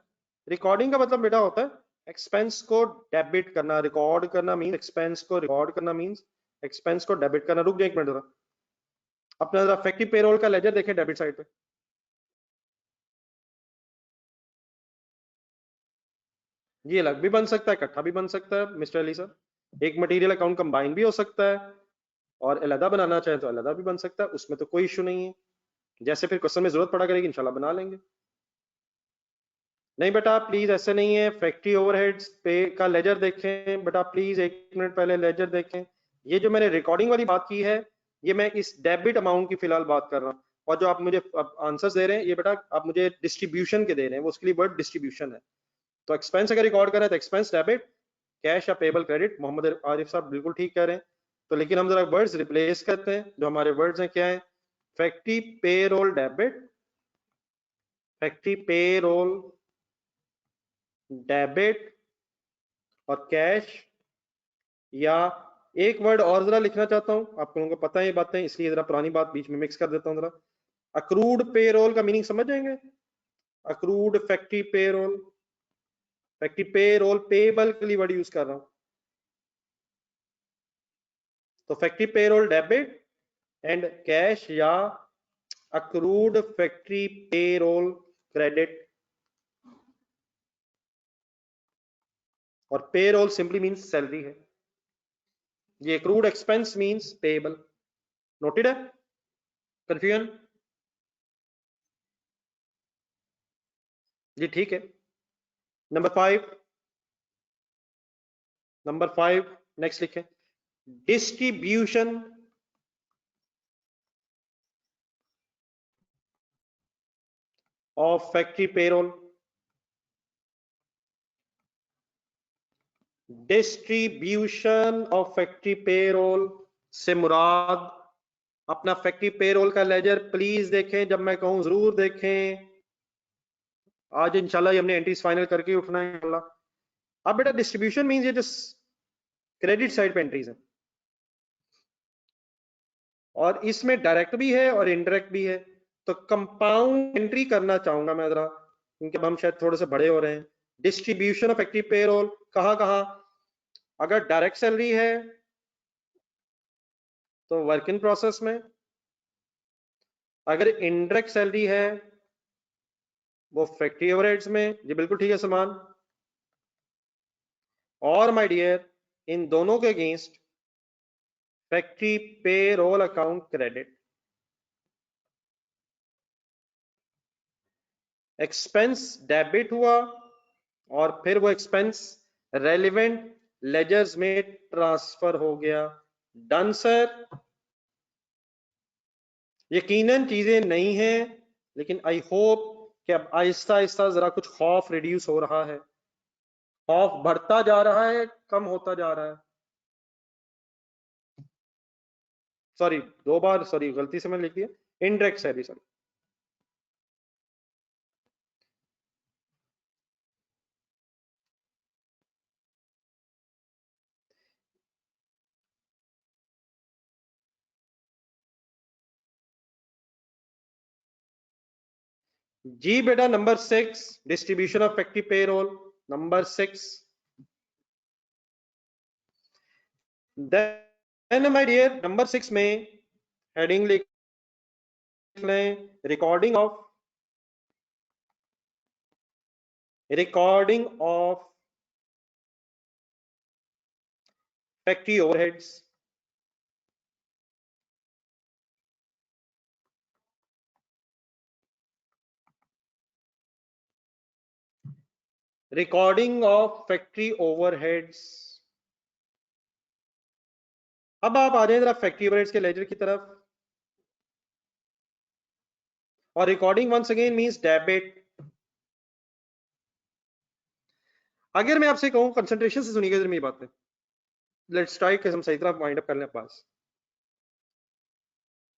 रिकॉर्डिंग का मतलब बेटा होता है एक्सपेंस को डेबिट करना। रिकॉर्ड करना मीन एक्सपेंस को रिकॉर्ड करना मीन्स एक्सपेंस को डेबिट करना। रुक जाए एक मिनट जरा, अपना जरा फैक्ट्री पेरोल का लेजर देखें डेबिट साइड पे। ये अलग भी बन सकता है, इकट्ठा भी बन सकता है मिस्टर अली सर। एक मटेरियल अकाउंट कंबाइन भी हो सकता है, और अलहदा बनाना चाहे तो अलहदा भी बन सकता है, उसमें तो कोई इशू नहीं है। जैसे फिर क्वेश्चन में जरूरत पड़ा करेगी इंशाल्लाह बना लेंगे। नहीं बेटा प्लीज ऐसे नहीं है। फैक्ट्री ओवरहेड्स पे का लेजर देखें बेटा, प्लीज एक मिनट पहले लेजर देखें। ये जो मैंने रिकॉर्डिंग वाली बात की है, ये मैं इस डेबिट अमाउंट की फिलहाल बात कर रहा हूँ। और जो आप मुझे आंसर्स दे रहे हैं ये बेटा आप मुझे डिस्ट्रीब्यूशन के दे रहे हैं, वो उसके लिए वर्ड डिस्ट्रीब्यूशन है। तो एक्सपेंस अगर रिकॉर्ड कर रहे हैं तो एक्सपेंस डेबिट, कैश या पेबल क्रेडिट। मोहम्मद आरिफ साहब बिल्कुल ठीक कह रहे हैं। तो लेकिन हम जरा वर्ड्स रिप्लेस करते हैं, जो हमारे वर्ड्स हैं क्या है? Factory payroll debit, factory payroll debit और कैश। या एक वर्ड और जरा लिखना चाहता हूं, आप लोगों को पता है ये बातें, इसलिए जरा पुरानी बात बीच में मिक्स कर देता हूं जरा। अक्रूड पेरोल का मीनिंग समझ जाएंगे? Accrued factory payroll, factory payroll payable के लिए वर्ड यूज कर रहा हूं। तो factory payroll debit and cash, या अक्रूड फैक्ट्री पेरोल क्रेडिट। और पेरोल सिंपली मींस सैलरी है। ये accrued expense means payable. Noted है? कंफ्यूजन? जी ठीक है। नंबर 5, नंबर 5 नेक्स्ट लिखें। Distribution of factory payroll. Distribution of factory payroll से मुराद अपना फैक्ट्री पेरोल का लेजर प्लीज देखें, जब मैं कहूं जरूर देखें। आज इंशाल्लाह हमने एंट्रीज फाइनल करके उठना है इंशाल्लाह। अब बेटा डिस्ट्रीब्यूशन मींस ये जो क्रेडिट साइड पे एंट्रीज है, और इसमें डायरेक्ट भी है और इनडायरेक्ट भी है। तो कंपाउंड एंट्री करना चाहूंगा मैं जरा, क्योंकि अब हम शायद थोड़े से बड़े हो रहे हैं। डिस्ट्रीब्यूशन ऑफ फैक्ट्री पेरोल कहां कहां? अगर डायरेक्ट सैलरी है तो वर्क इन प्रोसेस में, अगर इनडायरेक्ट सैलरी है वो फैक्ट्री ओवरहेड्स में। जी बिल्कुल ठीक है सलमान। और माय डियर इन दोनों के against factory payroll account credit. Expense debit हुआ और फिर वो एक्सपेंस रेलिवेंट लेजर्स में ट्रांसफर हो गया। Done sir? यकीनन चीजें नहीं हैं, लेकिन आई होप कि अब आहिस्ता आहिस्ता जरा कुछ खौफ रिड्यूस हो रहा है। खौफ बढ़ता जा रहा है, कम होता जा रहा है। सॉरी, 2 बार सॉरी, गलती से मैंने लिख दिया इनडायरेक्ट सैलरी, सॉरी। जी बेटा number 6 distribution of factory payroll, number 6। Then my dear number 6 में हेडिंग लिख लें recording of factory overheads. Recording of factory overheads. अब आप आ जाए जरा फैक्ट्री ओवरहेड्स के लेजर की तरफ, और recording once again means debit. अगर मैं आपसे कहूं, कंसंट्रेशन से सुनिएगा मेरी बातें, लेट्स ट्राई कि हम सही तरह वाइंड अप कर लें पास।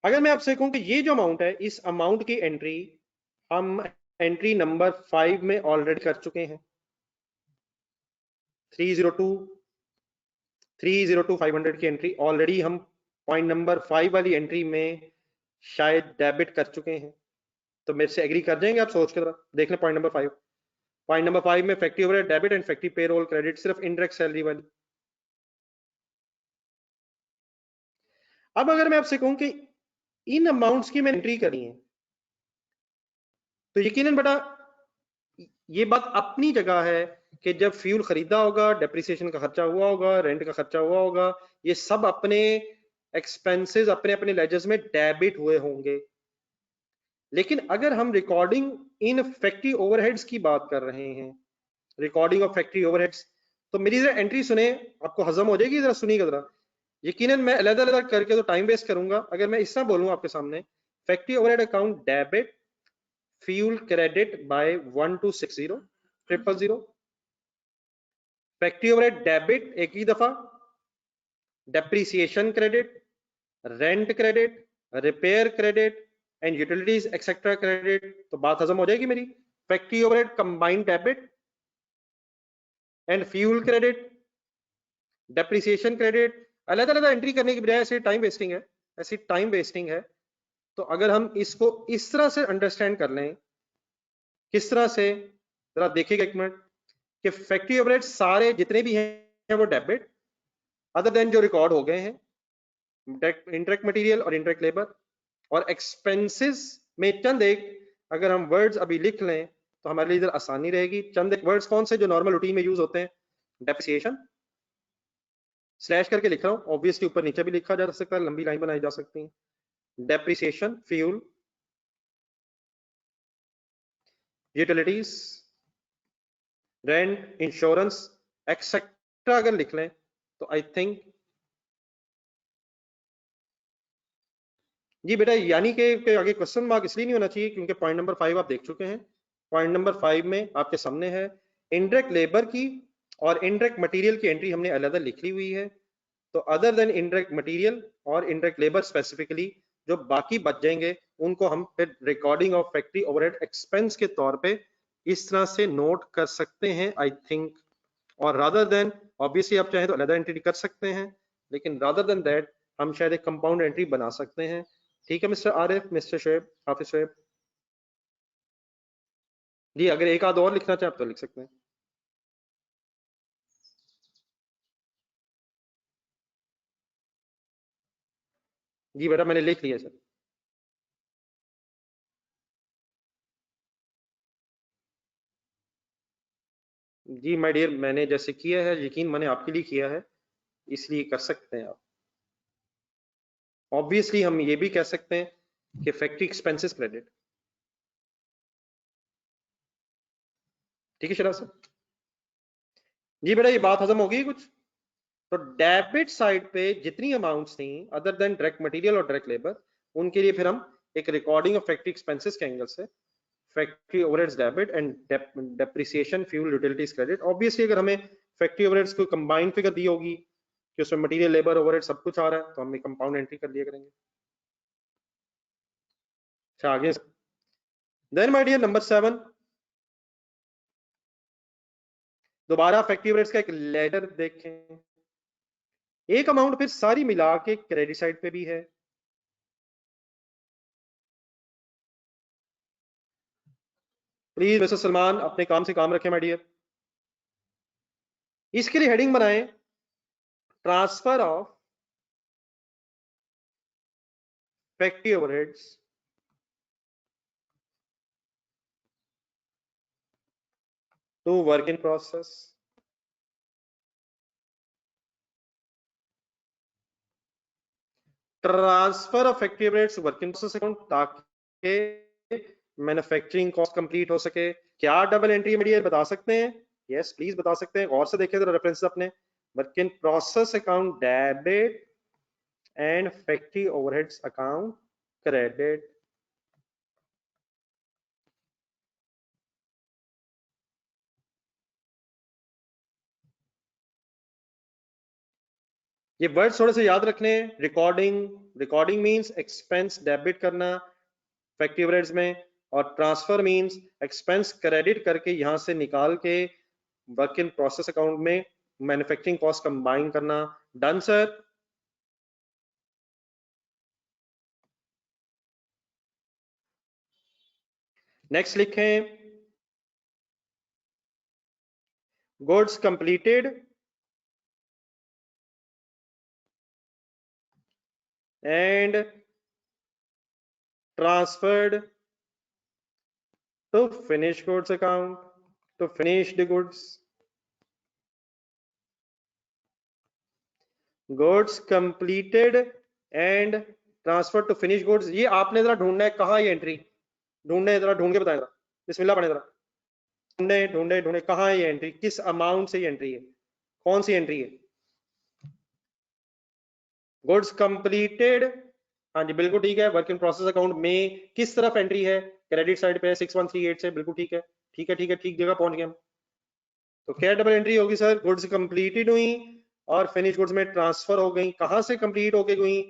अगर मैं आपसे कहूं कि ये जो अमाउंट है, इस अमाउंट की एंट्री हम एंट्री नंबर 5 में ऑलरेडी कर चुके हैं, 302 की एंट्री ऑलरेडी हम पॉइंट नंबर 5 वाली एंट्री में शायद डेबिट कर चुके हैं। तो मेरे से एग्री कर जाएंगे आप? सोच के जरा देख लें पॉइंट नंबर 5। पॉइंट नंबर 5 में factory overhead debit and factory payroll credit, सिर्फ इनडायरेक्ट सैलरी वाली। अब अगर मैं आपसे कहूं कि इन अमाउंट्स की मैंने एंट्री करनी है, तो यकीनन बेटा ये बात अपनी जगह है कि जब फ्यूल खरीदा होगा, डेप्रिसिएशन का खर्चा हुआ होगा, रेंट का खर्चा हुआ होगा, ये सब अपने एक्सपेंसेस अपने अपने लेजर्स में डेबिट हुए होंगे। लेकिन अगर हम रिकॉर्डिंग इन फैक्ट्री ओवरहेड्स की बात कर रहे हैं, रिकॉर्डिंग ऑफ फैक्ट्री ओवरहेड्स, तो मेरी जरा एंट्री सुने, आपको हजम हो जाएगी, जरा सुनिएगा जरा। यकीनन मैं अलग-अलग करके तो टाइम वेस्ट करूंगा। अगर मैं इस तरह बोलूं आपके सामने, factory overhead account debit fuel credit by 1260000, factory overhead debit एक ही दफा, depreciation credit, rent credit, repair credit and utilities etcetera credit. तो बात हजम हो जाएगी मेरी। Factory overhead combined debit and fuel credit, depreciation credit, अलग अलग एंट्री करने की बजाय ऐसी टाइम वेस्टिंग है, ऐसी टाइम वेस्टिंग है। तो अगर हम इसको इस तरह से अंडरस्टैंड कर लें, किस तरह से, जरा देखिएगा एक मिनट, कि फैक्ट्री ओवरहेड सारे जितने भी हैं वो डेबिट, अदर देन जो रिकॉर्ड हो गए हैं, इंटरेक्ट मटेरियल और इंटरेक्ट लेबर, और एक्सपेंसेस में चंद एक अगर हम वर्ड्स अभी लिख लें तो हमारे लिए इधर आसानी रहेगी। चंद एक वर्ड्स कौन से जो नॉर्मल रूटीन में यूज होते हैं? डेप्रिसिएशन, स्लैश करके लिख रहा हूं, ऑब्वियसली ऊपर नीचे भी लिखा जा सकता है, लंबी लाइन बनाई जा सकती है। Depreciation, fuel, utilities, rent, insurance etcetera अगर लिख लें तो आई थिंक जी बेटा, यानी कि आगे क्वेश्चन मार्क इसलिए नहीं होना चाहिए क्योंकि पॉइंट नंबर 5 आप देख चुके हैं। पॉइंट नंबर 5 में आपके सामने है इनडायरेक्ट लेबर की और इनडायरेक्ट मटेरियल की एंट्री हमने अलग अलग लिखी हुई है। तो अदर देन इनडायरेक्ट मटेरियल और इनडायरेक्ट लेबर स्पेसिफिकली जो बाकी बच जाएंगे उनको हम फिर recording of factory overhead expense के तौर पे इस तरह से नोट कर सकते हैं आई थिंक। और रादर देन, ऑब्वियसली आप चाहें तो अलग एंट्री कर सकते हैं, लेकिन रादर देन दैट हम शायद एक कंपाउंड एंट्री बना सकते हैं। ठीक है मिस्टर आरिफ, मिस्टर शोएब, हाफिज शोएब जी, अगर एक आध और लिखना चाहे आप तो लिख सकते हैं। जी बेटा मैंने लिख लिया सर। जी माय डियर, मैंने जैसे किया है, यकीन मैंने आपके लिए किया है, इसलिए कर सकते हैं आप। ऑब्वियसली हम ये भी कह सकते हैं कि फैक्ट्री एक्सपेंसेस क्रेडिट। ठीक है शराब सर? जी बेटा ये बात हजम होगी कुछ? तो डेबिट साइड पे जितनी अमाउंट्स थी अदर देन डायरेक्ट मटेरियल और डायरेक्ट लेबर, उनके लिए फिर हम एक रिकॉर्डिंग ऑफ फैक्ट्री एक्सपेंसेस के एंगल से factory overheads debit and depreciation fuel utilities credit. Obviously अगर हमें फैक्ट्री ओवरहेड्स को कंबाइंड फिगर दी होगी कि उसमें मटेरियल लेबर ओवरहेड सब कुछ आ रहा है तो हम कंपाउंड एंट्री कर दिया करेंगे। अच्छा आगे, देन माय डियर नंबर 7, दोबारा फैक्ट्री ओवरहेड्स का एक लेटर देखें। एक अमाउंट फिर सारी मिला के क्रेडिट साइड पे भी है। प्लीज मिस्टर सलमान अपने काम से काम रखें माय डियर। इसके लिए हेडिंग बनाएं, transfer of factory overheads to work in process. Transfer of factory overheads work in process account, ताकि मैन्युफैक्चरिंग कॉस्ट कंप्लीट हो सके। क्या डबल एंट्री मीडियर बता सकते हैं? यस प्लीज बता सकते हैं, गौर से देखें जरा रेफरेंसेस अपने। Work in process account debit and factory overheads account credit. ये वर्ड थोड़े से याद रखने। रिकॉर्डिंग मींस एक्सपेंस डेबिट करना फैक्ट्री ओवरहेड्स में, और ट्रांसफर मींस एक्सपेंस क्रेडिट करके यहां से निकाल के वर्क इन प्रोसेस अकाउंट में मैन्युफैक्चरिंग कॉस्ट कंबाइन करना। Done sir. नेक्स्ट लिखें, goods completed and transferred to finished goods account, to finished goods, goods completed and transferred to finished goods। ये आपने जरा ढूंढना है कहाँ ये एंट्री, ढूंढने जरा, ढूंढ के बताएं जरा, बिस्मिल्लाह पढ़े जरा, ढूंढे ढूंढे ढूंढे कहाँ है ये एंट्री, किस अमाउंट से ये एंट्री है, कौन सी एंट्री है। गुड्स कंप्लीटेड, हाँ जी बिल्कुल ठीक है। वर्क इन प्रोसेस अकाउंट में किस तरफ एंट्री है, क्रेडिट साइड पे 6138 से, बिल्कुल ठीक है, ठीक है ठीक है, ठीक जगह पहुंच गए हम। तो क्या डबल एंट्री होगी सर, गुड्स कंप्लीटेड हुई और फिनिश गुड्स में ट्रांसफर हो गई। कहां से कंप्लीट होके गई,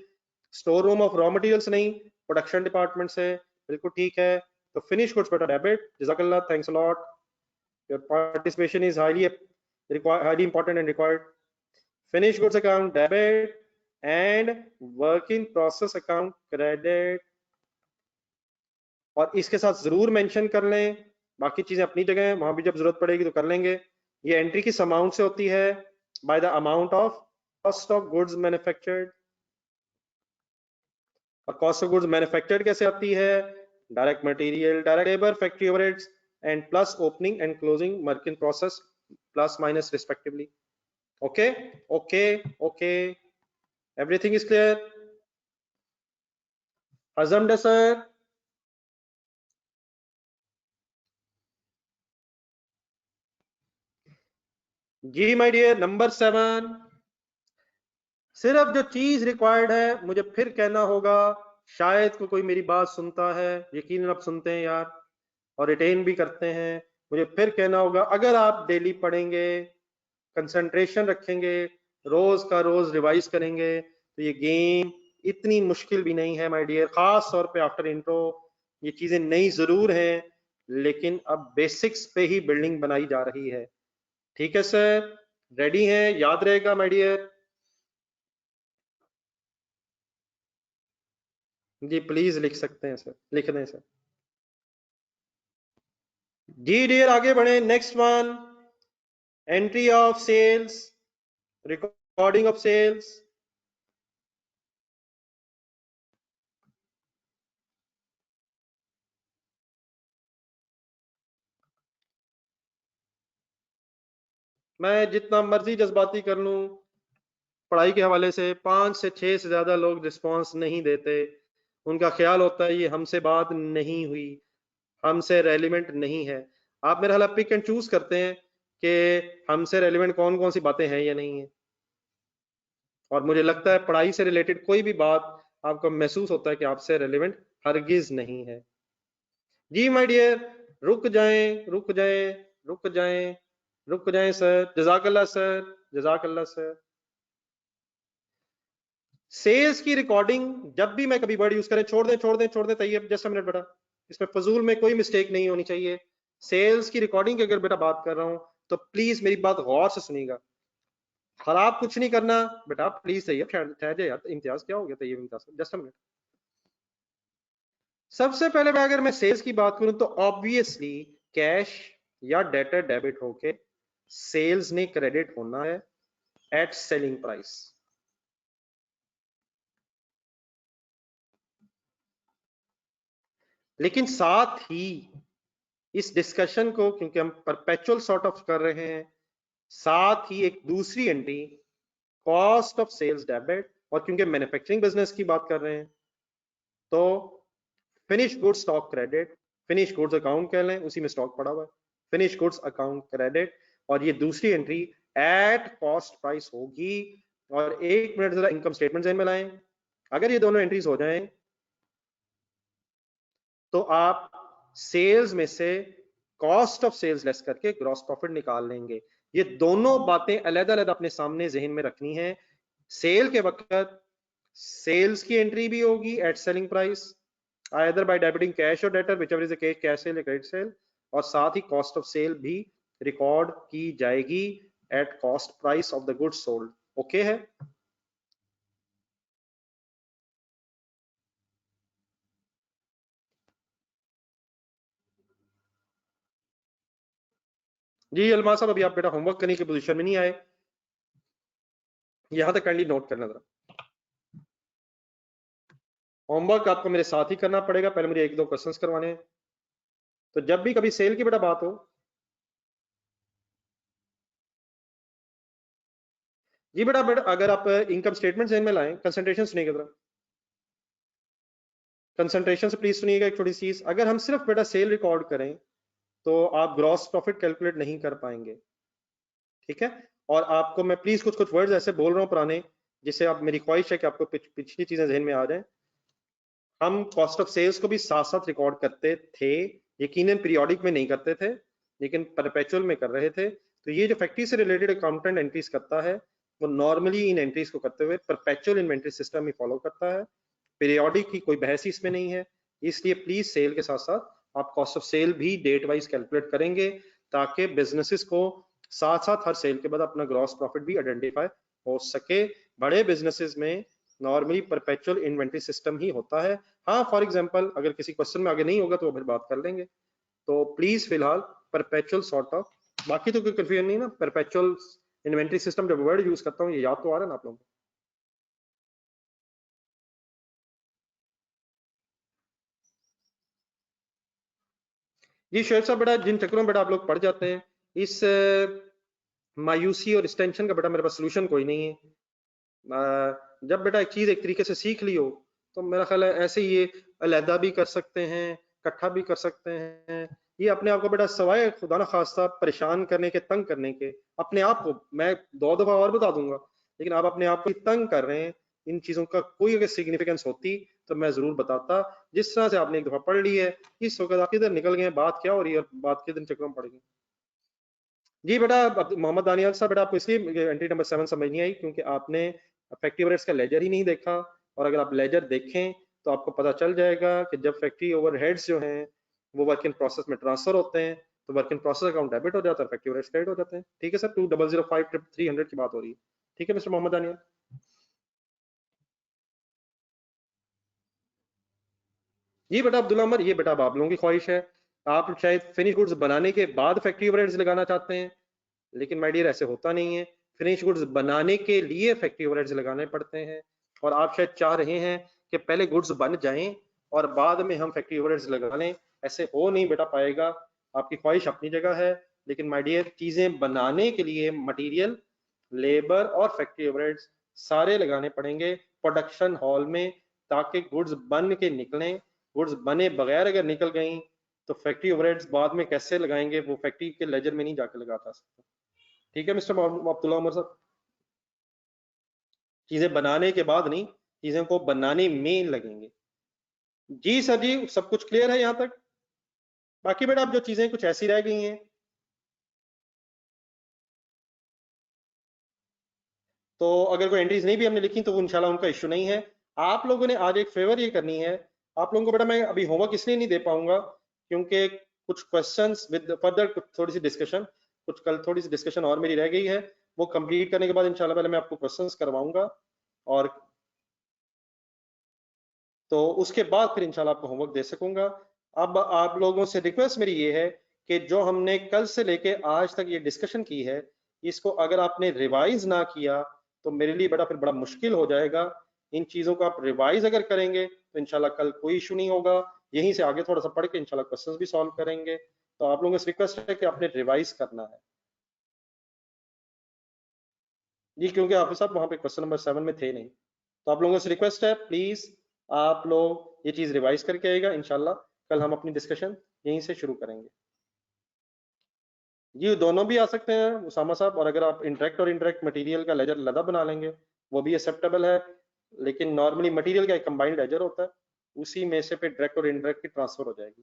store room of raw materials नहीं, प्रोडक्शन डिपार्टमेंट से, बिल्कुल ठीक है। तो फिनिश गुड्स बेटा डेबिट, जज़ाकल्लाह, thanks a lot, your participation is highly important and required. Finish goods account debit and work in process account credit. और इसके साथ जरूर मेंशन कर लें, बाकी चीजें अपनी जगह है, वहां भी जब जरूरत पड़ेगी तो कर लेंगे। ये एंट्री किस अमाउंट से होती है, by the amount of cost of goods manufactured. और कॉस्ट ऑफ गुड्स मैन्युफैक्चर्ड कैसे आती है, direct material, direct labour, factory overheads and plus opening and closing work in process plus minus respectively. Okay okay okay, everything is clear. हजम sir. जी my dear, number 7, सिर्फ जो चीज required है मुझे फिर कहना होगा, शायद कोई मेरी बात सुनता है, यकीन आप सुनते हैं यार और रिटेन भी करते हैं। मुझे फिर कहना होगा, अगर आप डेली पढ़ेंगे, कंसंट्रेशन रखेंगे, रोज का रोज रिवाइज करेंगे, तो ये गेम इतनी मुश्किल भी नहीं है माय डियर। खास तौर पे आफ्टर इंट्रो ये चीजें नई जरूर हैं, लेकिन अब बेसिक्स पे ही बिल्डिंग बनाई जा रही है। ठीक है सर, रेडी हैं, याद रहेगा माय डियर। जी प्लीज लिख सकते हैं सर, लिख दें सर। जी डियर आगे बढ़े, next one, entry of sales, recording of sales. मैं जितना मर्जी जज्बाती कर लूं, पढ़ाई के हवाले से 5 से 6 से ज्यादा लोग रिस्पांस नहीं देते। उनका ख्याल होता है ये हमसे बात नहीं हुई, हमसे रेलिवेंट नहीं है। आप मेरा ख्याल पिक एंड चूज करते हैं कि हमसे रेलिवेंट कौन कौन सी बातें हैं या नहीं है। और मुझे लगता है पढ़ाई से रिलेटेड कोई भी बात आपको महसूस होता है कि आपसे रेलिवेंट हरगिज नहीं है। जी माय डियर, रुक जाएं रुक जाएं रुक जाएं रुक जाएं सर, जजाकल्ला सर, जजाकल्ला सर। सेल्स की रिकॉर्डिंग जब भी मैं कभी वर्ड यूज करें, छोड़ दें छोड़ दें छोड़ दें, तैयब जस्ट मिनट बेटा, इसमें फजूल में कोई मिस्टेक नहीं होनी चाहिए। सेल्स की रिकॉर्डिंग की अगर बेटा बात कर रहा हूं तो प्लीज मेरी बात गौर से सुनिएगा, खराब कुछ नहीं करना बेटा, प्लीज। तैयब ठहर जाए यार, इम्तियाज क्या हो गया, तैयब इम्तियाज, जस्ट मिनट। सबसे पहले मैं, अगर मैं सेल्स की बात करूं तो ऑब्वियसली कैश या डेटर डेबिट होके सेल्स ने क्रेडिट होना है एट सेलिंग प्राइस। लेकिन साथ ही इस डिस्कशन को, क्योंकि हम परपेचुअल सॉर्ट ऑफ कर रहे हैं, साथ ही एक दूसरी entry cost of sales debit, और क्योंकि मैन्युफैक्चरिंग बिजनेस की बात कर रहे हैं तो finish goods stock credit, finish goods account कह लें, उसी में स्टॉक पड़ा हुआ है, फिनिश गुड्स अकाउंट क्रेडिट। और ये दूसरी एंट्री एट कॉस्ट प्राइस होगी। और 1 मिनट जरा इनकम स्टेटमेंट ज़हन में लाएं। अगर ये दोनों एंट्रीज हो जाएं तो आप सेल्स में से कॉस्ट ऑफ सेल्स लेस करके ग्रॉस प्रॉफिट निकाल लेंगे। ये दोनों बातें अलग-अलग अपने सामने जहन में रखनी है। सेल के वक्त सेल्स की एंट्री भी होगी at selling price, either by debiting cash और debtor, whichever is the case, cash sale या क्रेडिट सेल, और साथ ही कॉस्ट ऑफ सेल भी रिकॉर्ड की जाएगी at cost price of the goods sold. Okay है? जी अलमा साहब, अभी आप बेटा होमवर्क करने की पोजीशन में नहीं आए, यहां तक काइंडली नोट करना जरा। होमवर्क आपको मेरे साथ ही करना पड़ेगा, पहले मुझे 1-2 क्वेश्चंस करवाने हैं। तो जब भी कभी सेल की बेटा बात हो, जी बेटा अगर आप इनकम स्टेटमेंट ज़हन में लाएं, कंसंट्रेशन सुनिएगा जरा, कंसंट्रेशन से प्लीज सुनिएगा एक छोटी चीज। अगर हम सिर्फ बेटा सेल रिकॉर्ड करें तो आप ग्रॉस प्रॉफिट कैलकुलेट नहीं कर पाएंगे, ठीक है? और आपको मैं प्लीज कुछ कुछ वर्ड्स ऐसे बोल रहा हूँ पुराने, जिससे आप, मेरी ख्वाहिश है कि आपको पिछली चीजें जहन में आ जाएं। हम कॉस्ट ऑफ सेल्स को भी साथ साथ रिकॉर्ड करते थे, यकीनन पीरियोडिक में नहीं करते थे, लेकिन परपेचुअल में कर रहे थे। तो ये जो फैक्ट्री से रिलेटेड अकाउंटेंट एंट्रीज करता है, वो नॉर्मली इन एंट्रीज को करते हुए परपेचुअल इन्वेंट्री सिस्टम ही फॉलो करता है। पीरियोडिक की कोई बहस ही इसमें नहीं है। इसलिए प्लीज सेल के साथ साथ आप कॉस्ट ऑफ सेल भी डेट वाइज कैलकुलेट करेंगे, ताकि बिजनेसेस को साथ साथ हर सेल के बाद अपना ग्रॉस प्रॉफिट भी आइडेंटिफाई हो सके। बड़े बिजनेसेस में नॉर्मली परपेचुअल इन्वेंट्री सिस्टम ही होता है। हाँ, फॉर एग्जांपल अगर किसी क्वेश्चन में आगे नहीं होगा तो फिर बात कर लेंगे। तो प्लीज फिलहाल परपेचुअल सॉर्ट ऑफ, बाकी तो कोई कंफ्यूजन नहीं ना। परपेचुअल इन्वेंट्री सिस्टम जब वर्ड यूज करता हूँ, ये याद तो आ रहा है ना आप लोगों को? जी शेर साहब, बेटा जिन चक्करों में बेटा आप लोग पड़ जाते हैं, इस मायूसी और इस टेंशन का बेटा मेरे पास सोल्यूशन कोई नहीं है। जब बेटा एक चीज एक तरीके से सीख ली हो, तो मेरा ख्याल है ऐसे ही ये अलहदा भी कर सकते हैं, इकट्ठा भी कर सकते हैं। ये अपने आप को बेटा सवाए खुदा ना खास्ता परेशान करने के, तंग करने के, अपने आप को मैं 2 दफा और बता दूंगा, लेकिन आप अपने आप को तंग कर रहे हैं। इन चीजों का कोई अगर सिग्निफिकेंस होती तो मैं जरूर बताता। जिस तरह से आपने एक दफा पढ़ ली है, इस वक्त आप किधर निकल गए, बात क्या हो रही है और बात किधर चक्रों में पड़ गई। जी बेटा, मोहम्मद दानियाल साहब, बेटा आपको इसलिए एंट्री नंबर 7 समझ नहीं आई क्योंकि आपने फैक्ट्री ओवरहेड्स का लेजर ही नहीं देखा। और अगर आप लेजर देखें तो आपको पता चल जाएगा कि जब फैक्ट्री ओवरहेड्स जो हैं वो वर्क इन प्रोसेस में ट्रांसफर होते हैं, तो work in process account debit हो जाता है, फैक्ट्री ओवरहेड्स क्रेडिट हो जाते हैं। ठीक है सर, 2005 की बात हो रही है। ठीक है मिस्टर मोहम्मद दानियाल। जी बेटा अब्दुल्ला अमर, ये बेटा अब आप लोगों की ख्वाहिश है। आप शायद फिनिश गुड्स बनाने के बाद फैक्ट्री ओवरहेड्स लगाना चाहते हैं, लेकिन माय डियर ऐसे होता नहीं है। फिनिश गुड्स बनाने के लिए फैक्ट्री ओवरहेड्स लगाने पड़ते हैं, और आप शायद चाह रहे हैं कि पहले गुड्स बन जाएं और बाद में हम फैक्ट्री ओवरहेड्स लगा लें। ऐसे हो नहीं बेटा पाएगा। आपकी ख्वाहिश अपनी जगह है, लेकिन माय डियर चीजें बनाने के लिए मटेरियल, लेबर और फैक्ट्री ओवरहेड्स सारे लगाने पड़ेंगे प्रोडक्शन हॉल में, ताकि गुड्स बन के निकलें। गुड्स बने बगैर अगर निकल गई तो फैक्ट्री ओवरहेड्स बाद में कैसे लगाएंगे, वो फैक्ट्री के लेजर में नहीं जाकर लगाता सकता। ठीक है मिस्टर अब्दुल्ला उमर साहब, चीजें बनाने के बाद नहीं, चीजें को बनाने में लगेंगे। जी सर जी, सब कुछ क्लियर है यहाँ तक? बाकी बेटा अब जो चीजें कुछ ऐसी रह गई हैं, तो अगर कोई एंट्रीज नहीं भी हमने लिखी तो इंशाल्लाह उनका इश्यू नहीं है। आप लोगों ने आज एक फेवर ये करनी है, आप लोगों को बेटा मैं अभी होमवर्क इसलिए नहीं दे पाऊंगा क्योंकि कुछ क्वेश्चंस विद फर्दर थोड़ी सी डिस्कशन, कुछ कल थोड़ी सी डिस्कशन और मेरी रह गई है, वो कंप्लीट करने के बाद इंशाल्लाह पहले मैं आपको क्वेश्चंस करवाऊंगा, और तो उसके बाद फिर इंशाल्लाह आपको होमवर्क दे सकूंगा। अब आप लोगों से रिक्वेस्ट मेरी ये है कि जो हमने कल से लेके आज तक ये डिस्कशन की है, इसको अगर आपने रिवाइज ना किया तो मेरे लिए बड़ा फिर बड़ा मुश्किल हो जाएगा। इन चीजों को आप रिवाइज अगर करेंगे तो इंशाल्लाह कल कोई इशू नहीं होगा। यहीं से आगे थोड़ा सा पढ़ के इंशाल्लाह क्वेश्चंस भी सॉल्व करेंगे। तो आप लोगों से रिक्वेस्ट है कि आपने रिवाइज करना है जी, क्योंकि आप साहब वहां पे क्वेश्चन नंबर 7 में थे नहीं। तो आप लोगों से रिक्वेस्ट है, प्लीज आप लोग ये चीज रिवाइज करके आएगा। इंशाल्लाह कल हम अपनी डिस्कशन यहीं से शुरू करेंगे। ये दोनों भी आ सकते हैं उसामा साहब, और अगर आप इंटरेक्ट और इंटरेक्ट मटेरियल का लेजर अलग बना लेंगे वो भी एक्सेप्टेबल है, लेकिन नॉर्मली मटेरियल का एक कंबाइंड लेजर होता है, उसी में से फिर डायरेक्ट और इनडायरेक्ट की ट्रांसफर हो जाएगी।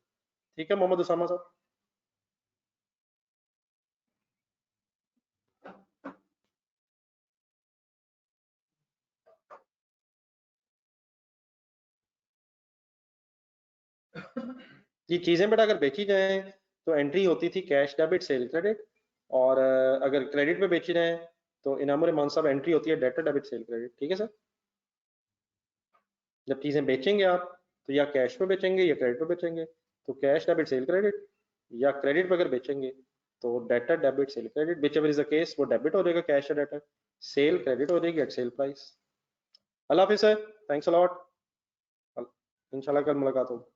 ठीक है मोहम्मद उसामा साहब। ये चीजें बेटा अगर बेची जाए तो एंट्री होती थी कैश डेबिट सेल क्रेडिट, और अगर क्रेडिट पे बेची जाए तो इनामुर मान साहब एंट्री होती है डेटर डेबिट सेल क्रेडिट। ठीक है सर। जब चीजें बेचेंगे आप तो या कैश पे बेचेंगे या क्रेडिट पे बेचेंगे, तो कैश डेबिट सेल क्रेडिट, या क्रेडिट पे अगर बेचेंगे तो debtor debit sale credit, whichever is the case वो डेबिट हो जाएगा कैश या डेटर, सेल क्रेडिट हो जाएगी एट सेल प्राइस। अल्लाह हाफिज सर, थैंक्स अ लॉट, इंशाल्लाह कल मुलाकात होगी।